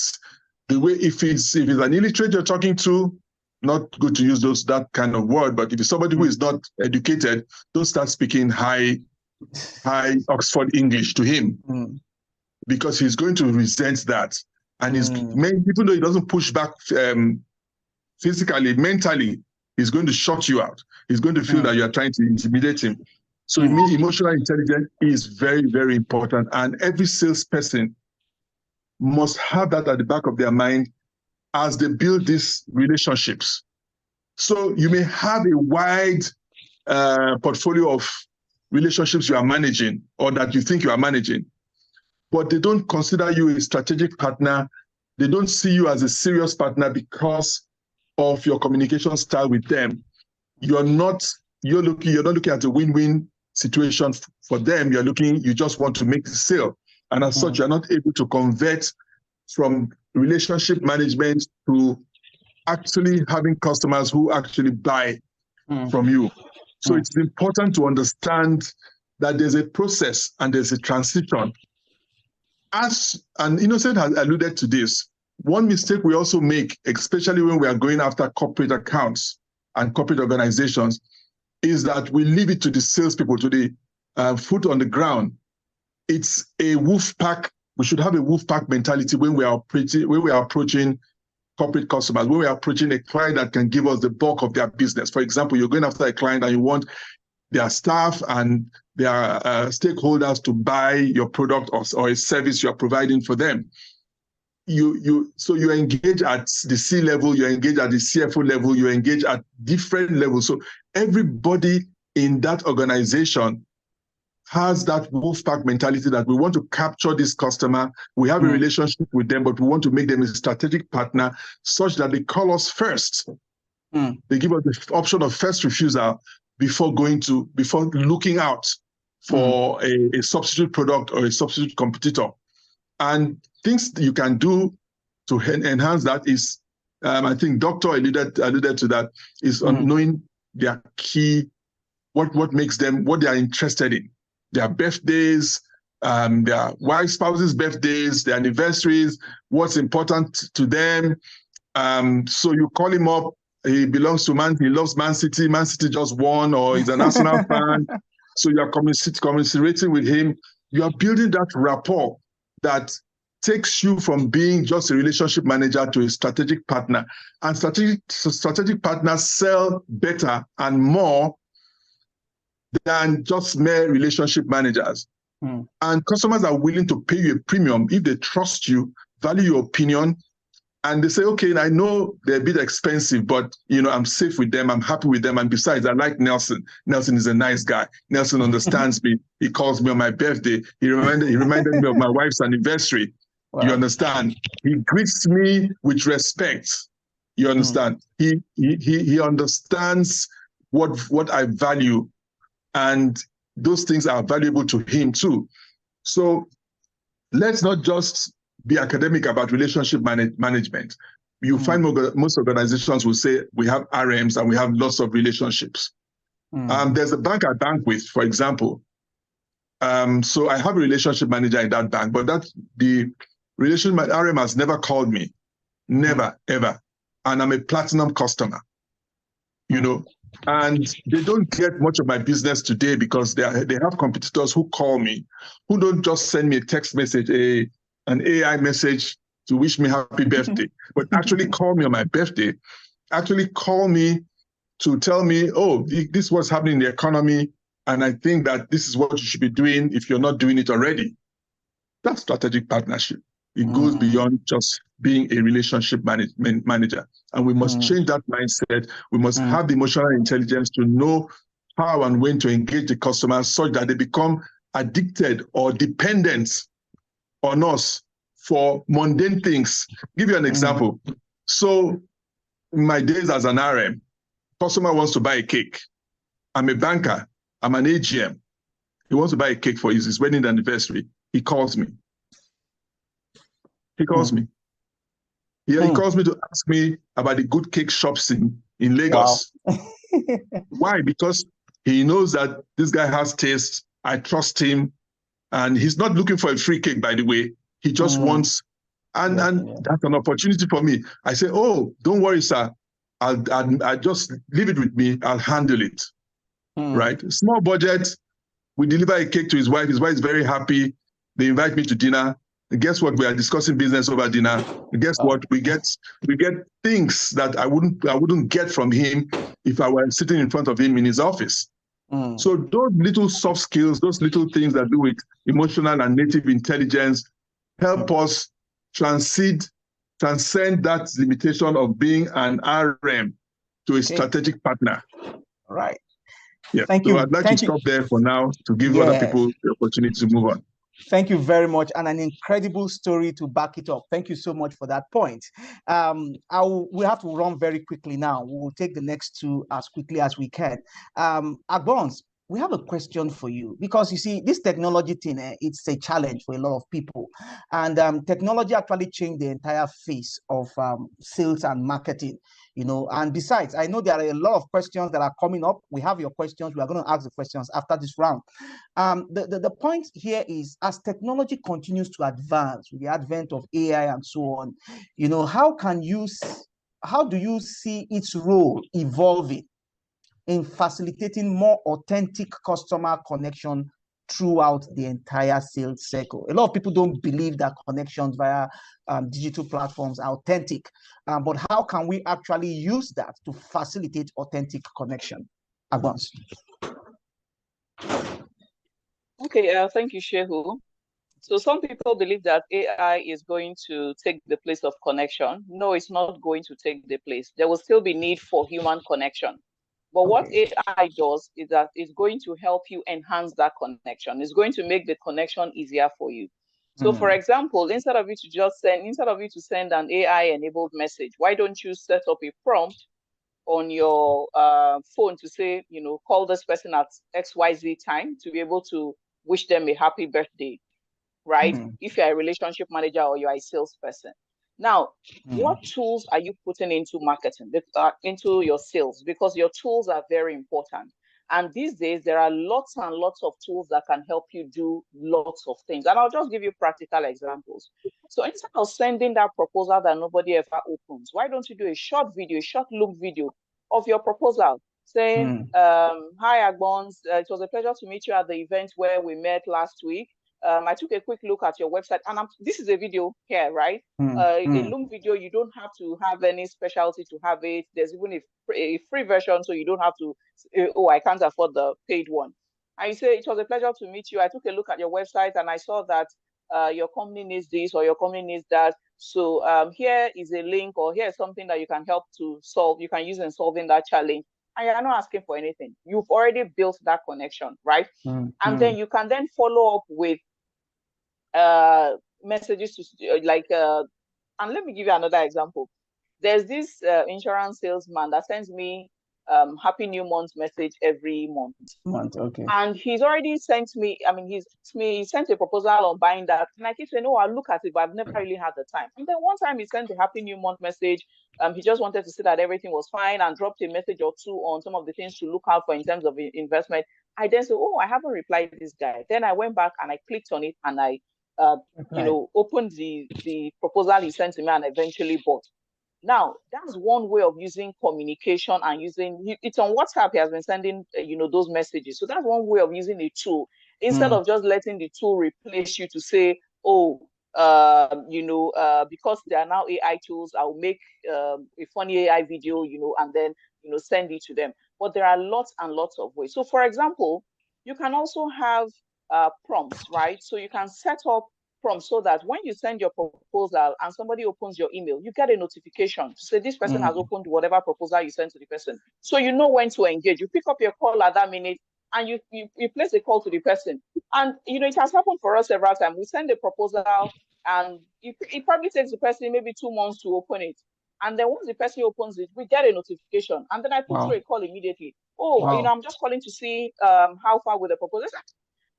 Speaker 3: the way if it's an illiterate you're talking to, not good to use that kind of word, but if it's somebody who is not educated, don't start speaking high Oxford English to him, because he's going to resent that. And even though he doesn't push back physically, mentally, he's going to shut you out. He's going to feel that you are trying to intimidate him. So emotional intelligence is very, very important. And every salesperson must have that at the back of their mind as they build these relationships. So you may have a wide portfolio of relationships you are managing or that you think you are managing, but they don't consider you a strategic partner. They don't see you as a serious partner because of your communication style with them. You're not looking at a win-win situation for them. You just want to make the sale. And as such, you're not able to convert from relationship management to actually having customers who actually buy from you. So it's important to understand that there's a process and there's a transition. And Innocent has alluded to this. One mistake we also make, especially when we are going after corporate accounts and corporate organizations, is that we leave it to the salespeople, to the foot on the ground. It's a wolf pack. We should have a wolf pack mentality when we are approaching corporate customers, when we are approaching a client that can give us the bulk of their business. For example, you're going after a client and you want their staff and their stakeholders to buy your product or a service you're providing for them. So you engage at the C level, you engage at the CFO level, you engage at different levels. So everybody in that organization has that wolf pack mentality that we want to capture this customer. We have a relationship with them, but we want to make them a strategic partner such that they call us first. They give us the option of first refusal before looking out for a substitute product or a substitute competitor. And things that you can do to enhance that is, I think Dr. alluded to that, is on knowing their key, what makes them, what they are interested in. Their birthdays, their wife, spouses' birthdays, their anniversaries, what's important to them. So you call him up, he belongs to he loves Man City just won, or he's an Arsenal fan. So you are commiserating with him. You are building that rapport that takes you from being just a relationship manager to a strategic partner. And strategic partners sell better and more than just mere relationship managers. And customers are willing to pay you a premium if they trust you, value your opinion, and they say, okay, I know they're a bit expensive, but I'm safe with them, I'm happy with them, and besides, I like Nelson. Nelson is a nice guy. Nelson understands me. He calls me on my birthday. He reminded me of my wife's anniversary. Wow. You understand? He greets me with respect. You understand? He understands what I value, and those things are valuable to him too. So let's not just be academic about relationship management. You find most organizations will say we have RMs and we have lots of relationships. There's a bank I bank with, for example. So I have a relationship manager in that bank, but the relationship RM has never called me, never, ever. And I'm a platinum customer, and they don't get much of my business today because they have competitors who call me, who don't just send me a text message, an AI message to wish me happy birthday, but actually call me on my birthday, actually call me to tell me, oh, this is what's happening in the economy, and I think that this is what you should be doing if you're not doing it already. That's strategic partnership. It goes beyond just being a relationship manager. And we must change that mindset. We must have the emotional intelligence to know how and when to engage the customers such that they become addicted or dependent on us for mundane things. Give you an example. So in my days as an RM, customer wants to buy a cake. I'm a banker. I'm an AGM. He wants to buy a cake for his wedding anniversary. He calls me. He calls me. Yeah, he calls me to ask me about the good cake shops in Lagos. Wow. Why? Because he knows that this guy has taste. I trust him. And he's not looking for a free cake, by the way. He just wants, and that's an opportunity for me. I say, oh, don't worry, sir. I'll just leave it with me. I'll handle it. Right? Small budget. We deliver a cake to his wife. His wife is very happy. They invite me to dinner. And guess what? We are discussing business over dinner. And guess what? We get things that I wouldn't get from him if I were sitting in front of him in his office. So those little soft skills, those little things that do with emotional and native intelligence help us transcend that limitation of being an RM to a strategic partner.
Speaker 1: All right.
Speaker 3: Yeah. Thank you. I'd like to stop there for now to give other people the opportunity to move on.
Speaker 1: Thank you very much, and an incredible story to back it up. Thank you so much for that point. We have to run very quickly now. We will take the next two as quickly as we can. Agbons, we have a question for you, because you see, this technology thing, it's a challenge for a lot of people. And technology actually changed the entire face of sales and marketing, you know. And besides, I know there are a lot of questions that are coming up. We have your questions. We are going to ask the questions after this round. The point here is, as technology continues to advance with the advent of AI and so on, you know, how do you see its role evolving in facilitating more authentic customer connection throughout the entire sales cycle? A lot of people don't believe that connections via digital platforms are authentic, but how can we actually use that to facilitate authentic connection? Agbons.
Speaker 4: Okay, thank you, Shehu. So some people believe that AI is going to take the place of connection. No, it's not going to take the place. There will still be need for human connection. But what AI does is that it's going to help you enhance that connection. It's going to make the connection easier for you. So for example, instead of you to send an AI-enabled message, why don't you set up a prompt on your phone to say, you know, call this person at XYZ time to be able to wish them a happy birthday, right? If you're a relationship manager or you're a salesperson. Now, what tools are you putting into marketing, into your sales? Because your tools are very important. And these days, there are lots and lots of tools that can help you do lots of things. And I'll just give you practical examples. So instead of sending that proposal that nobody ever opens, why don't you do a short video, a short look video of your proposal saying, hi, Agbons, it was a pleasure to meet you at the event where we met last week. I took a quick look at your website, and this is a video here, right? A long video, you don't have to have any specialty to have it. There's even a free version, so you don't have to, oh, I can't afford the paid one. And you say, it was a pleasure to meet you. I took a look at your website, and I saw that your company needs this or your company needs that. So here is a link, or here's something that you can help to solve, you can use in solving that challenge. And you're not asking for anything. You've already built that connection, right? And then you can then follow up with messages to and let me give you another example. There's this insurance salesman that sends me happy new month message every month.
Speaker 1: Okay.
Speaker 4: And he's already sent me, he sent a proposal on buying that. And I keep saying, oh, I'll look at it, but I've never really had the time. And then one time he sent a happy new month message. He just wanted to see that everything was fine and dropped a message or two on some of the things to look out for in terms of investment. I then said, oh, I haven't replied to this guy. Then I went back and I clicked on it and I opened the proposal he sent to me and eventually bought. Now, that's one way of using communication and using it's on WhatsApp. He has been sending, those messages. So that's one way of using a tool instead of just letting the tool replace you to say, oh, because there are now AI tools, I'll make a funny AI video, and then, send it to them. But there are lots and lots of ways. So, for example, you can also have prompts, right? So you can set up prompt so that when you send your proposal and somebody opens your email, you get a notification to say this person has opened whatever proposal you sent to the person. So you know when to engage. You pick up your call at that minute and you place a call to the person. And it has happened for us several times. We send a proposal and it probably takes the person maybe 2 months to open it. And then once the person opens it, we get a notification. And then I put through a call immediately. Oh, I'm just calling to see how far with the proposal.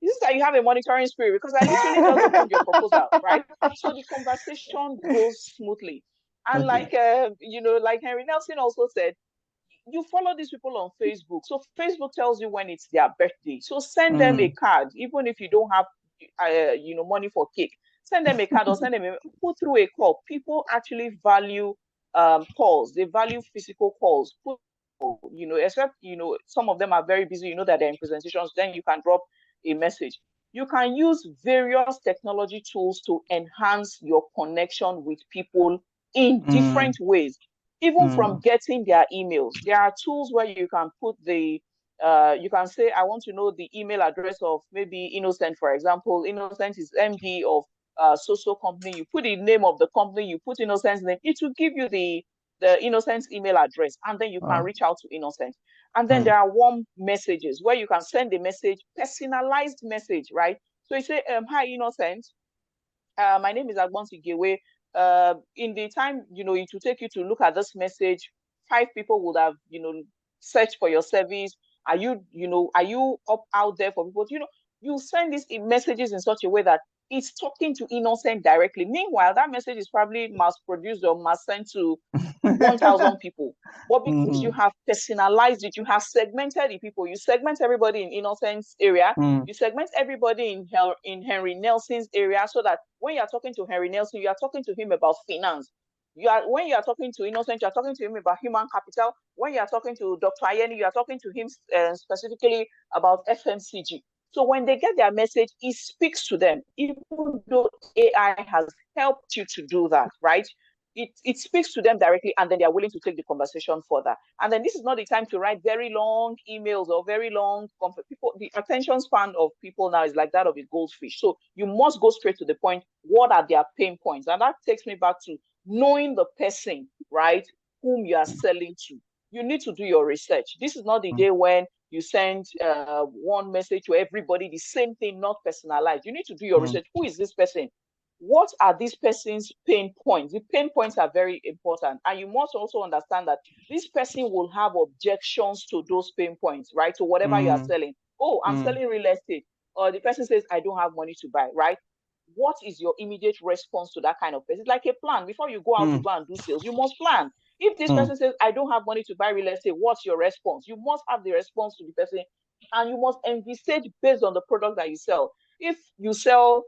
Speaker 4: This is that you have a monitoring spirit, because I literally just opened your proposal, right? So the conversation goes smoothly. And like Henry Nelson also said, you follow these people on Facebook. So Facebook tells you when it's their birthday. So send them a card, even if you don't have money for cake. Send them a card or send them put through a call. People actually value calls. They value physical calls. Except some of them are very busy, that they're in presentations, then you can drop a message. You can use various technology tools to enhance your connection with people in different ways, even from getting their emails. There are tools where you can put you can say, I want to know the email address of maybe Innocent, for example. Innocent is MD of social company. You put the name of the company, you put Innocent's name, it will give you the Innocent's email address, and then you can reach out to Innocent. And then there are warm messages where you can send a message, personalized message, right? So you say, hi, Innocent. My name is Agbonsi Gewe. In the time, it will take you to look at this message, 5 people would have, searched for your service. Are you up out there for people? You send these messages in such a way that it's talking to Innocent directly. Meanwhile, that message is probably mass produced or mass sent to 1,000 people. But because you have personalized it, you have segmented the people. You segment everybody in Innocent's area. You segment everybody in Henry Nelson's area, so that when you're talking to Henry Nelson, you are talking to him about finance. When you are talking to Innocent, you are talking to him about human capital. When you are talking to Dr. Ayeni, you are talking to him specifically about FMCG. So when they get their message, it speaks to them, even though AI has helped you to do that, right? It speaks to them directly, and then they are willing to take the conversation further. And then this is not the time to write very long emails or very long people. The attention span of people now is like that of a goldfish. So you must go straight to the point. What are their pain points? And that takes me back to knowing the person, right, whom you are selling to. You need to do your research. This is not the day when you send one message to everybody, the same thing, not personalized. You need to do your research. Who is this person? What are this person's pain points? The pain points are very important. And you must also understand that this person will have objections to those pain points, right? To whatever you are selling. Oh, I'm selling real estate. Or the person says, I don't have money to buy, right? What is your immediate response to that kind of person? It's like a plan. Before you go out to go and do sales, you must plan. If this person says, I don't have money to buy real estate, what's your response? You must have the response to the person, and you must envisage based on the product that you sell. If you sell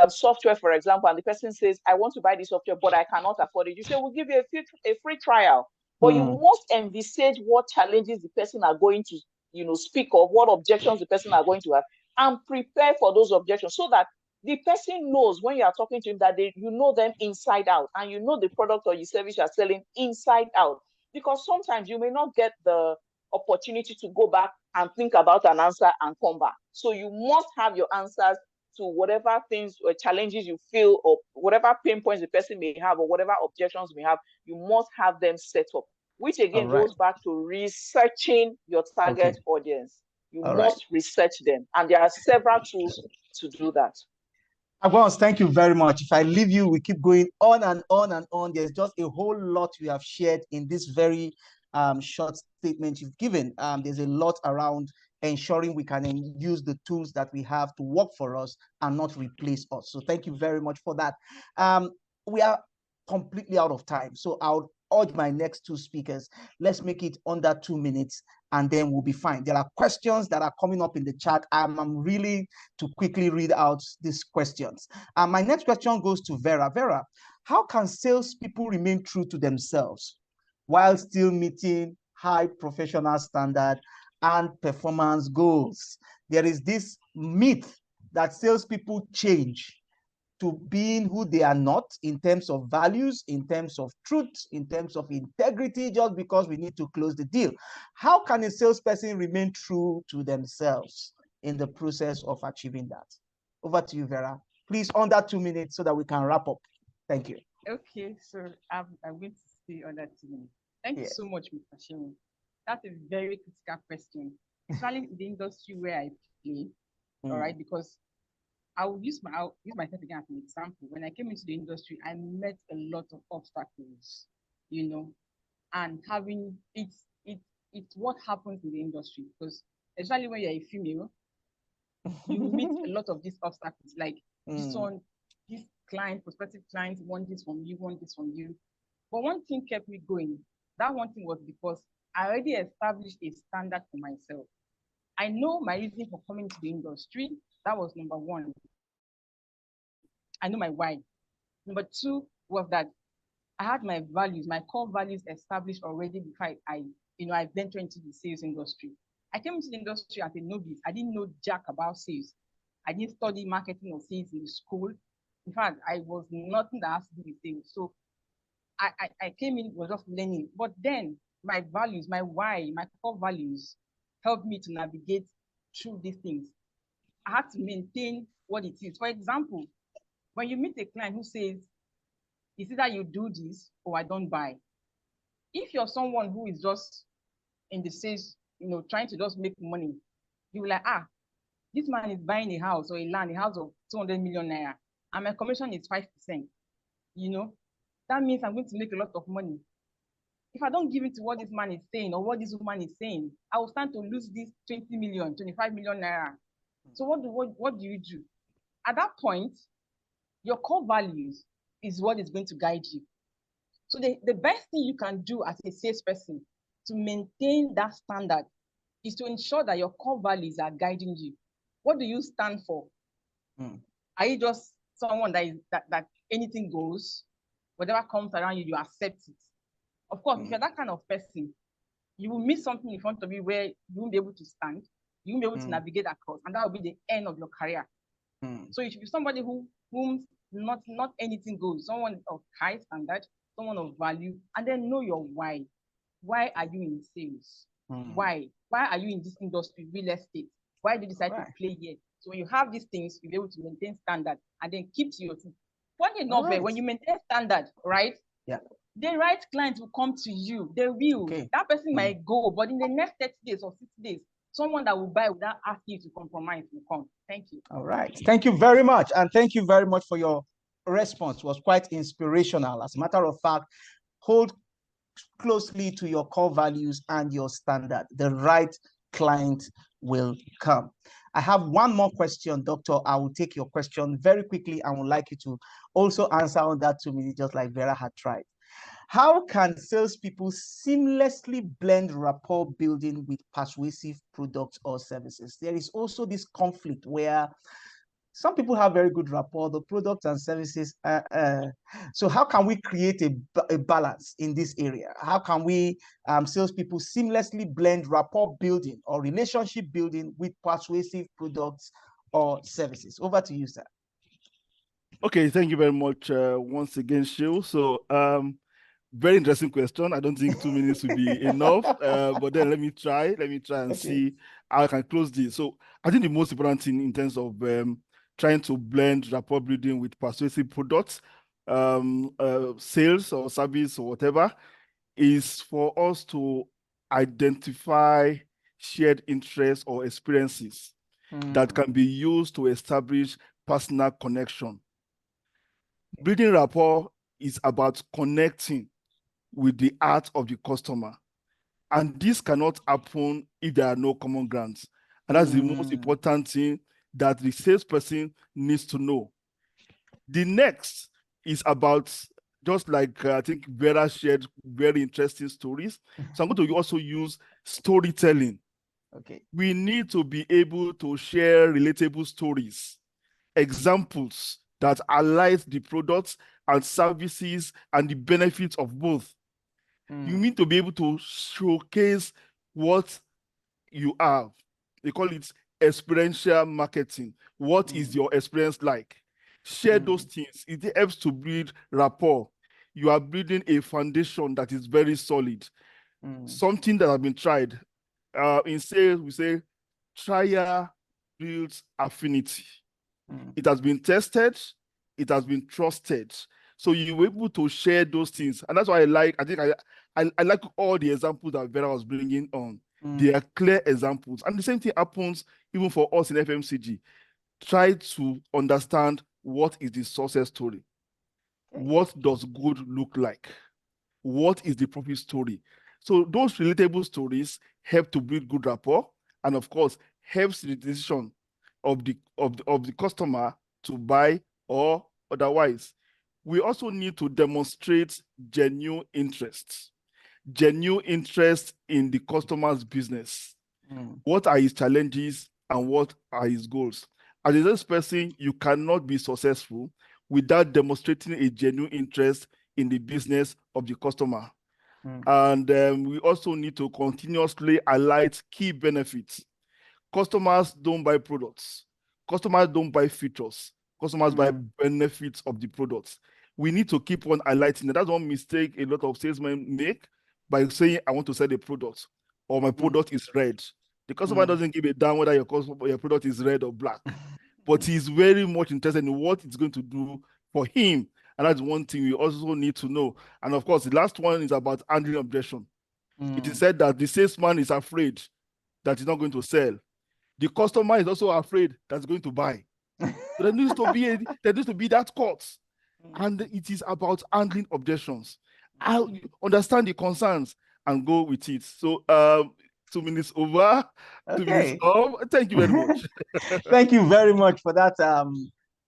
Speaker 4: software, for example, and the person says, I want to buy this software, but I cannot afford it, you say, we'll give you a free trial. But you must envisage what challenges the person are going to, speak of, what objections the person are going to have, and prepare for those objections, so that the person knows when you are talking to him that you know them inside out, and you know the product or the service you are selling inside out. Because sometimes you may not get the opportunity to go back and think about an answer and come back. So you must have your answers to whatever things or challenges you feel, or whatever pain points the person may have, or whatever objections may have. You must have them set up, which again goes back to researching your target audience. You must research them, and there are several tools to do that.
Speaker 1: Agbons, thank you very much. If I leave you, we keep going on and on and on. There's just a whole lot we have shared in this very short statement you've given. There's a lot around ensuring we can use the tools that we have to work for us and not replace us. So thank you very much for that. We are completely out of time. So I'll urge my next 2 speakers, let's make it under 2 minutes, and then we'll be fine. There are questions that are coming up in the chat. I'm really to quickly read out these questions. My next question goes to Vera. Vera, how can salespeople remain true to themselves while still meeting high professional standard and performance goals? There is this myth that salespeople change to being who they are not in terms of values, in terms of truth, in terms of integrity, just because we need to close the deal. How can a salesperson remain true to themselves in the process of achieving that? Over to you, Vera. Please, under 2 minutes so that we can wrap up. Thank you.
Speaker 5: Okay, so I'm going to stay on that 2 minutes. Thank you so much, Mr. Shemin. That's a very critical question, especially in the industry where I play. All right, because I'll use myself again as an example. When I came into the industry, I met a lot of obstacles, you know, and having it's what happens in the industry, because especially when you're a female, you meet a lot of these obstacles, like this one, this client, prospective clients want this from you, want this from you. But one thing kept me going. That one thing was because I already established a standard for myself. I know my reason for coming to the industry. That was number one. I know my why. Number two was that I had my values, my core values established already before I ventured into the sales industry. I came into the industry as a novice. I didn't know jack about sales. I didn't study marketing or sales in school. In fact, I was nothing that has to do with sales. So I came in, was just learning. But then my values, my why, my core values helped me to navigate through these things. I had to maintain what it is. For example, when you meet a client who says, it's either you do this or I don't buy. If you're someone who is just in the sales, trying to just make money, you will like, this man is buying a house or a house of 200 million naira, and my commission is 5%. That means I'm going to make a lot of money. If I don't give it to what this man is saying or what this woman is saying, I will stand to lose this 20 million, 25 million naira. So what do you do? At that point, your core values is what is going to guide you. So the best thing you can do as a salesperson to maintain that standard is to ensure that your core values are guiding you. What do you stand for? Are you just someone that anything goes, whatever comes around you, you accept it? Of course, if you're that kind of person, you will miss something in front of you where you won't be able to stand, you won't be able to navigate across, and that will be the end of your career. So you should be somebody whom not anything goes, someone of high standard, someone of value, and then know your why. Why are you in sales? Why are you in this industry, real estate? Why do you decide to play here? So when you have these things, you'll be able to maintain standard and then keep to your team. Funny enough, when you maintain standard, right? Yeah. The right client will come to you. They will. Okay. That person might go, but in the next 30 days or 60 days, someone that will buy without asking you to compromise will come. Thank you.
Speaker 1: All right. Thank you very much. And thank you very much for your response. It was quite inspirational. As a matter of fact, hold closely to your core values and your standard. The right client will come. I have one more question, Doctor. I will take your question very quickly and would like you to also answer on that 2 minutes, just like Vera had tried. How can salespeople seamlessly blend rapport building with persuasive products or services? There is also this conflict where some people have very good rapport, the products and services. So how can we create a balance in this area? How can we, salespeople, seamlessly blend rapport building or relationship building with persuasive products or services? Over to you, sir.
Speaker 6: Okay, thank you very much once again, Shil. So, very interesting question. I don't think 2 minutes would be enough, but then let me try and see how I can close this. So I think the most important thing in terms of trying to blend rapport building with persuasive products, sales or service or whatever, is for us to identify shared interests or experiences that can be used to establish personal connection. Building rapport is about connecting with the heart of the customer. And this cannot happen if there are no common grounds. And that's the most important thing that the salesperson needs to know. The next is about, just like I think Vera shared very interesting stories. So I'm going to also use storytelling. Okay. We need to be able to share relatable stories, examples that highlight the products and services and the benefits of both. You need to be able to showcase what you have. They call it experiential marketing. What is your experience like? Share those things. It helps to build rapport. You are building a foundation that is very solid. Something that has been tried. In sales, we say trial builds affinity. It has been tested, it has been trusted. So you were able to share those things. And that's why I like all the examples that Vera was bringing on. They are clear examples. And the same thing happens even for us in FMCG. Try to understand what is the success story. What does good look like? What is the profit story? So those relatable stories help to build good rapport, and of course helps the decision of the customer to buy or otherwise. We also need to demonstrate genuine interest in the customer's business. What are his challenges and what are his goals? As a salesperson, you cannot be successful without demonstrating a genuine interest in the business of the customer. And we also need to continuously highlight key benefits. Customers don't buy products. Customers don't buy features. Customers buy benefits of the products. We need to keep on highlighting that. That's one mistake a lot of salesmen make by saying, I want to sell a product or my product is red. The customer doesn't give a damn whether your product is red or black, but he's very much interested in what it's going to do for him. And that's one thing we also need to know. And of course, the last one is about handling objection. It is said that the salesman is afraid that he's not going to sell. The customer is also afraid that he's going to buy. So there needs to be that cut. And it is about handling objections. I understand the concerns and go with it. So 2 minutes over.
Speaker 1: Okay.
Speaker 6: 2 minutes up. Thank you very much.
Speaker 1: Thank you very much for that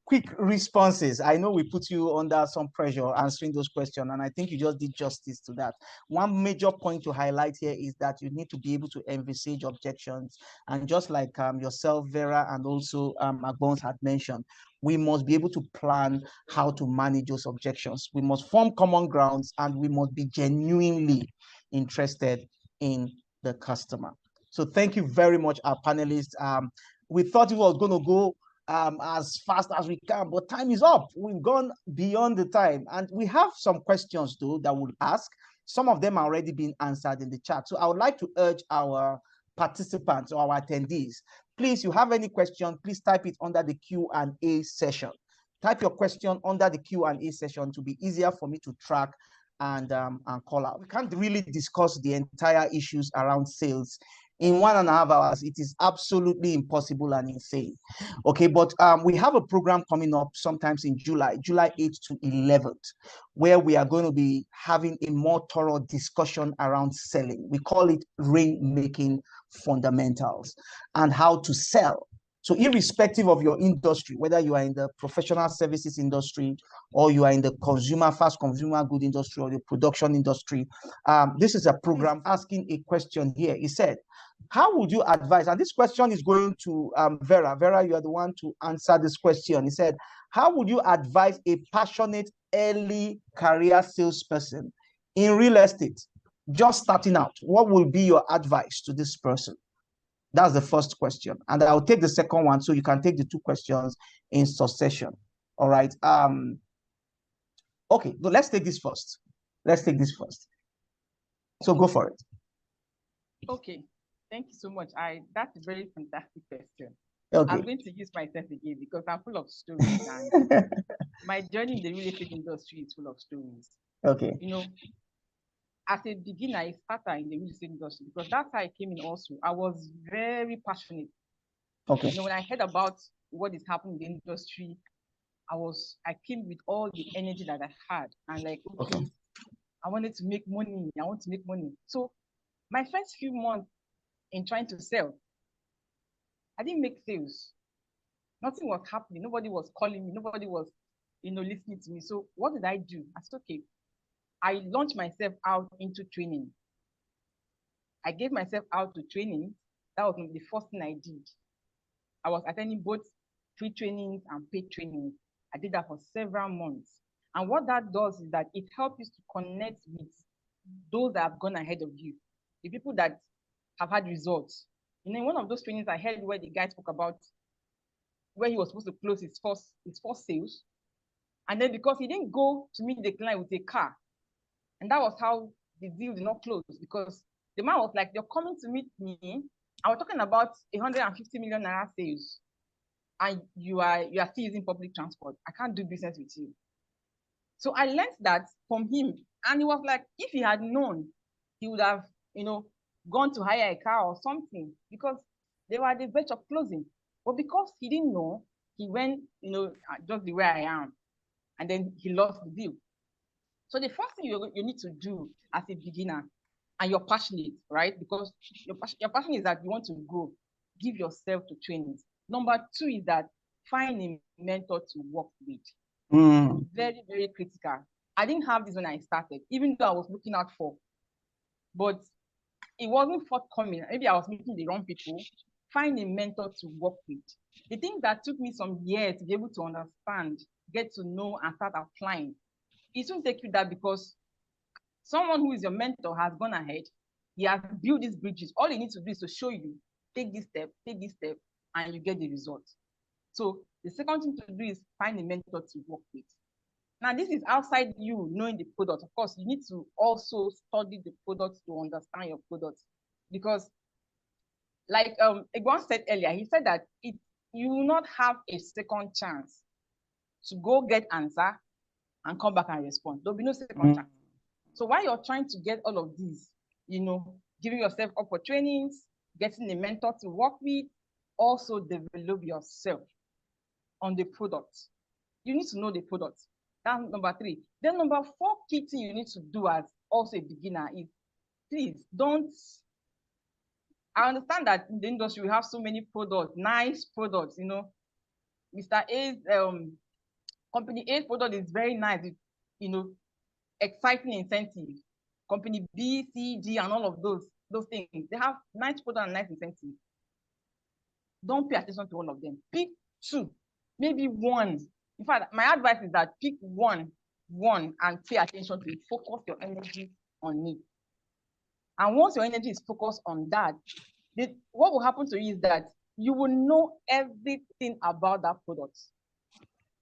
Speaker 1: quick responses. I know we put you under some pressure answering those questions, and I think you just did justice to that. One major point to highlight here is that you need to be able to envisage objections. And just like yourself, Vera, and also Agbons had mentioned, we must be able to plan how to manage those objections. We must form common grounds, and we must be genuinely interested in the customer. So thank you very much, our panelists. We thought we were going to go as fast as we can, but time is up. We've gone beyond the time, and we have some questions though that we'll ask. Some of them are already being answered in the chat. So I would like to urge our participants or our attendees, please, you have any question, please type it under the Q&A session. Type your question under the Q&A session to be easier for me to track and call out. We can't really discuss the entire issues around sales in 1.5 hours. It is absolutely impossible and insane. Okay, but we have a program coming up sometimes in July 8th to 11th, where we are going to be having a more thorough discussion around selling. We call it rainmaking fundamentals and how to sell. So irrespective of your industry, whether you are in the professional services industry or you are in the fast consumer good industry or the production industry, this is a program asking a question here. He said, how would you advise, and this question is going to Vera. Vera, you are the one to answer this question. He said, how would you advise a passionate early career salesperson in real estate, just starting out? What will be your advice to this person? That's the first question. And I'll take the second one, so you can take the two questions in succession. All right. Okay, but let's take this first. So go for it.
Speaker 5: Okay. Thank you so much. That's a very fantastic question.
Speaker 1: Okay.
Speaker 5: I'm going to use myself again because I'm full of stories, and my journey in the real estate industry is full of stories.
Speaker 1: Okay.
Speaker 5: You know, as a beginner, I started in the real estate industry because that's how I came in also. I was very passionate.
Speaker 1: Okay.
Speaker 5: You know, when I heard about what is happening in the industry, I came with all the energy that I had, and like, okay, I wanted to make money. I want to make money. So my first few months in trying to sell, I didn't make sales. Nothing was happening. Nobody was calling me. Nobody was, listening to me. So what did I do? I said, okay, I launched myself out into training. I gave myself out to training. That was the first thing I did. I was attending both free trainings and paid trainings. I did that for several months. And what that does is that it helps you to connect with those that have gone ahead of you, the people that have had results. In one of those trainings, I heard where the guy spoke about where he was supposed to close his first sales. And then because he didn't go to meet the client with a car, and that was how the deal did not close, because the man was like, you're coming to meet me. I was talking about 150 million naira sales. and you are still using public transport, I can't do business with you. So I learned that from him, and he was like, if he had known, he would have, gone to hire a car or something, because they were at the verge of closing. But because he didn't know, he went, just the way I am, and then he lost the deal. So the first thing you need to do as a beginner, and you're passionate, right? Because your passion is that you want to grow, give yourself to trainings. Number 2 is that find a mentor to work with. Very, very critical. I didn't have this when I started, even though I was looking out for, but it wasn't forthcoming. Maybe I was meeting the wrong people. Find a mentor to work with. The thing that took me some years to be able to understand, get to know, and start applying, it won't take you that, because someone who is your mentor has gone ahead. He has built these bridges. All he needs to do is to show you, take this step, and you get the result. So the second thing to do is find a mentor to work with. Now, this is outside you knowing the product. Of course, you need to also study the product to understand your product. Because like Egon said earlier, he said that you will not have a second chance to go get answer and come back and respond. There'll be no second chance. So while you're trying to get all of these, giving yourself up for trainings, getting a mentor to work with, also develop yourself on the product. You need to know the product. That's number 3. Then number 4 key thing you need to do as also a beginner is, please don't, I understand that in the industry we have so many products, nice products, Mr. A's company A's product is very nice, exciting incentive. Company B, C, D, and all of those things, they have nice product and nice incentive. Don't pay attention to all of them. Pick 2, maybe 1. In fact, my advice is that pick one and pay attention to it. Focus your energy on it. And once your energy is focused on that, what will happen to you is that you will know everything about that product,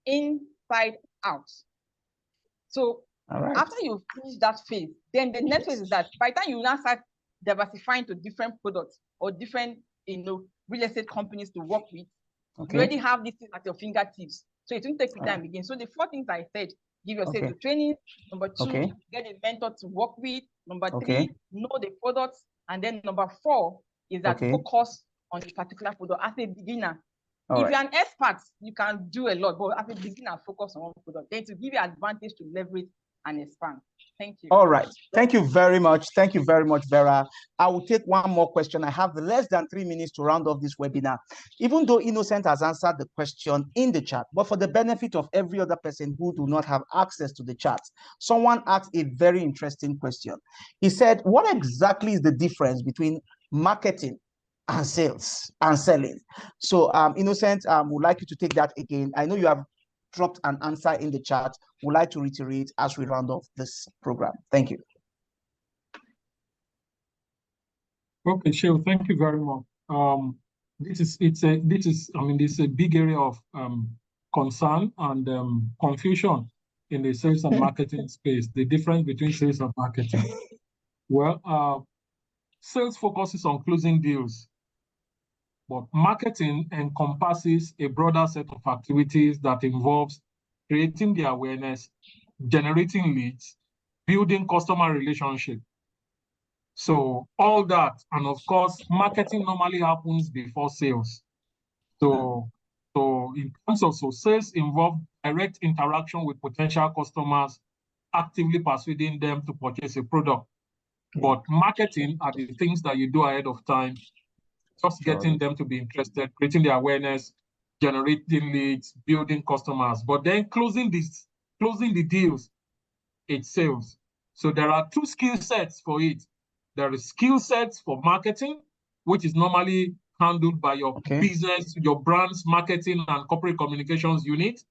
Speaker 5: inside out. So after you finish that phase, then the next phase is that by the time you now start diversifying to different products or different, real estate companies to work with, you already have these things at your fingertips. So it won't take you time again. So the 4 things I said: give yourself to training. Number 2, get a mentor to work with. Number 3, know the products. And then number 4 is that focus on a particular product as a beginner. If you're an expert, you can do a lot, but as a beginner, focus on one product. Then to give you advantage to leverage and expand. Thank you.
Speaker 1: All right. Thank you very much. Thank you very much, Vera. I will take one more question. I have less than 3 minutes to round off this webinar. Even though Innocent has answered the question in the chat, but for the benefit of every other person who do not have access to the chat, someone asked a very interesting question. He said, what exactly is the difference between marketing and sales and selling? So Innocent, would like you to take that again. I know you have dropped an answer in the chat. Would like to reiterate as we round off this program. Thank you.
Speaker 2: Okay, sure. Thank you very much. This is a big area of concern and confusion in the sales and marketing space. The difference between sales and marketing. Well, sales focuses on closing deals, but marketing encompasses a broader set of activities that involves creating the awareness, generating leads, building customer relationship. So all that, and of course, marketing normally happens before sales. So in terms of sales involve direct interaction with potential customers, actively persuading them to purchase a product. But marketing are the things that you do ahead of time, just getting them to be interested, creating the awareness, generating leads, building customers. But then closing the deals, it's sales. So there are 2 skill sets for it. There is skill sets for marketing, which is normally handled by your business, your brand's marketing and corporate communications unit.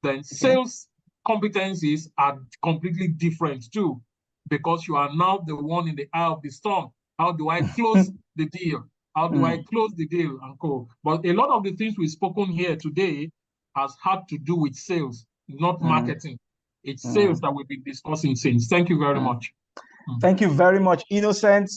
Speaker 2: Then sales competencies are completely different too, because you are now the one in the eye of the storm. How do I close the deal? How do I close the deal and co? But a lot of the things we've spoken here today has had to do with sales, not marketing. It's sales that we've been discussing since. Thank you very much.
Speaker 1: Thank you very much, Innocent.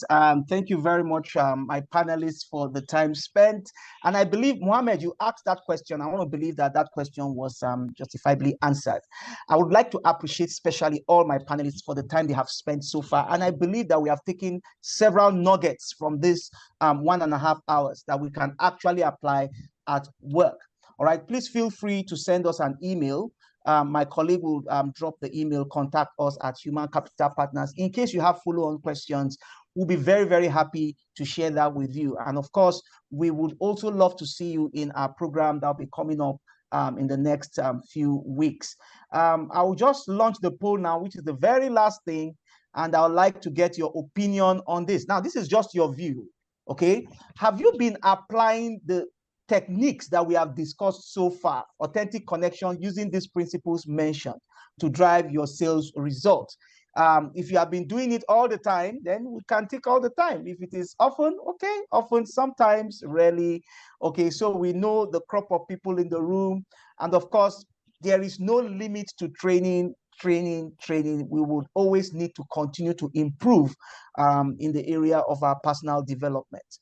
Speaker 1: Thank you very much, my panelists, for the time spent. And I believe, Mohammed, you asked that question. I want to believe that that question was justifiably answered. I would like to appreciate especially all my panelists for the time they have spent so far. And I believe that we have taken several nuggets from this 1.5 hours that we can actually apply at work. All right, please feel free to send us an email. My colleague will drop the email, contact us at Human Capital Partners. In case you have follow-on questions, we'll be very, very happy to share that with you. And of course, we would also love to see you in our program that'll be coming up in the next few weeks. I will just launch the poll now, which is the very last thing, and I would like to get your opinion on this. Now, this is just your view, okay? Have you been applying the techniques that we have discussed so far, authentic connection, using these principles mentioned to drive your sales results? If you have been doing it all the time, then we can take all the time. If it is often, okay, often, sometimes, rarely, okay. So we know the crop of people in the room. And of course, there is no limit to training. We would always need to continue to improve in the area of our personal development.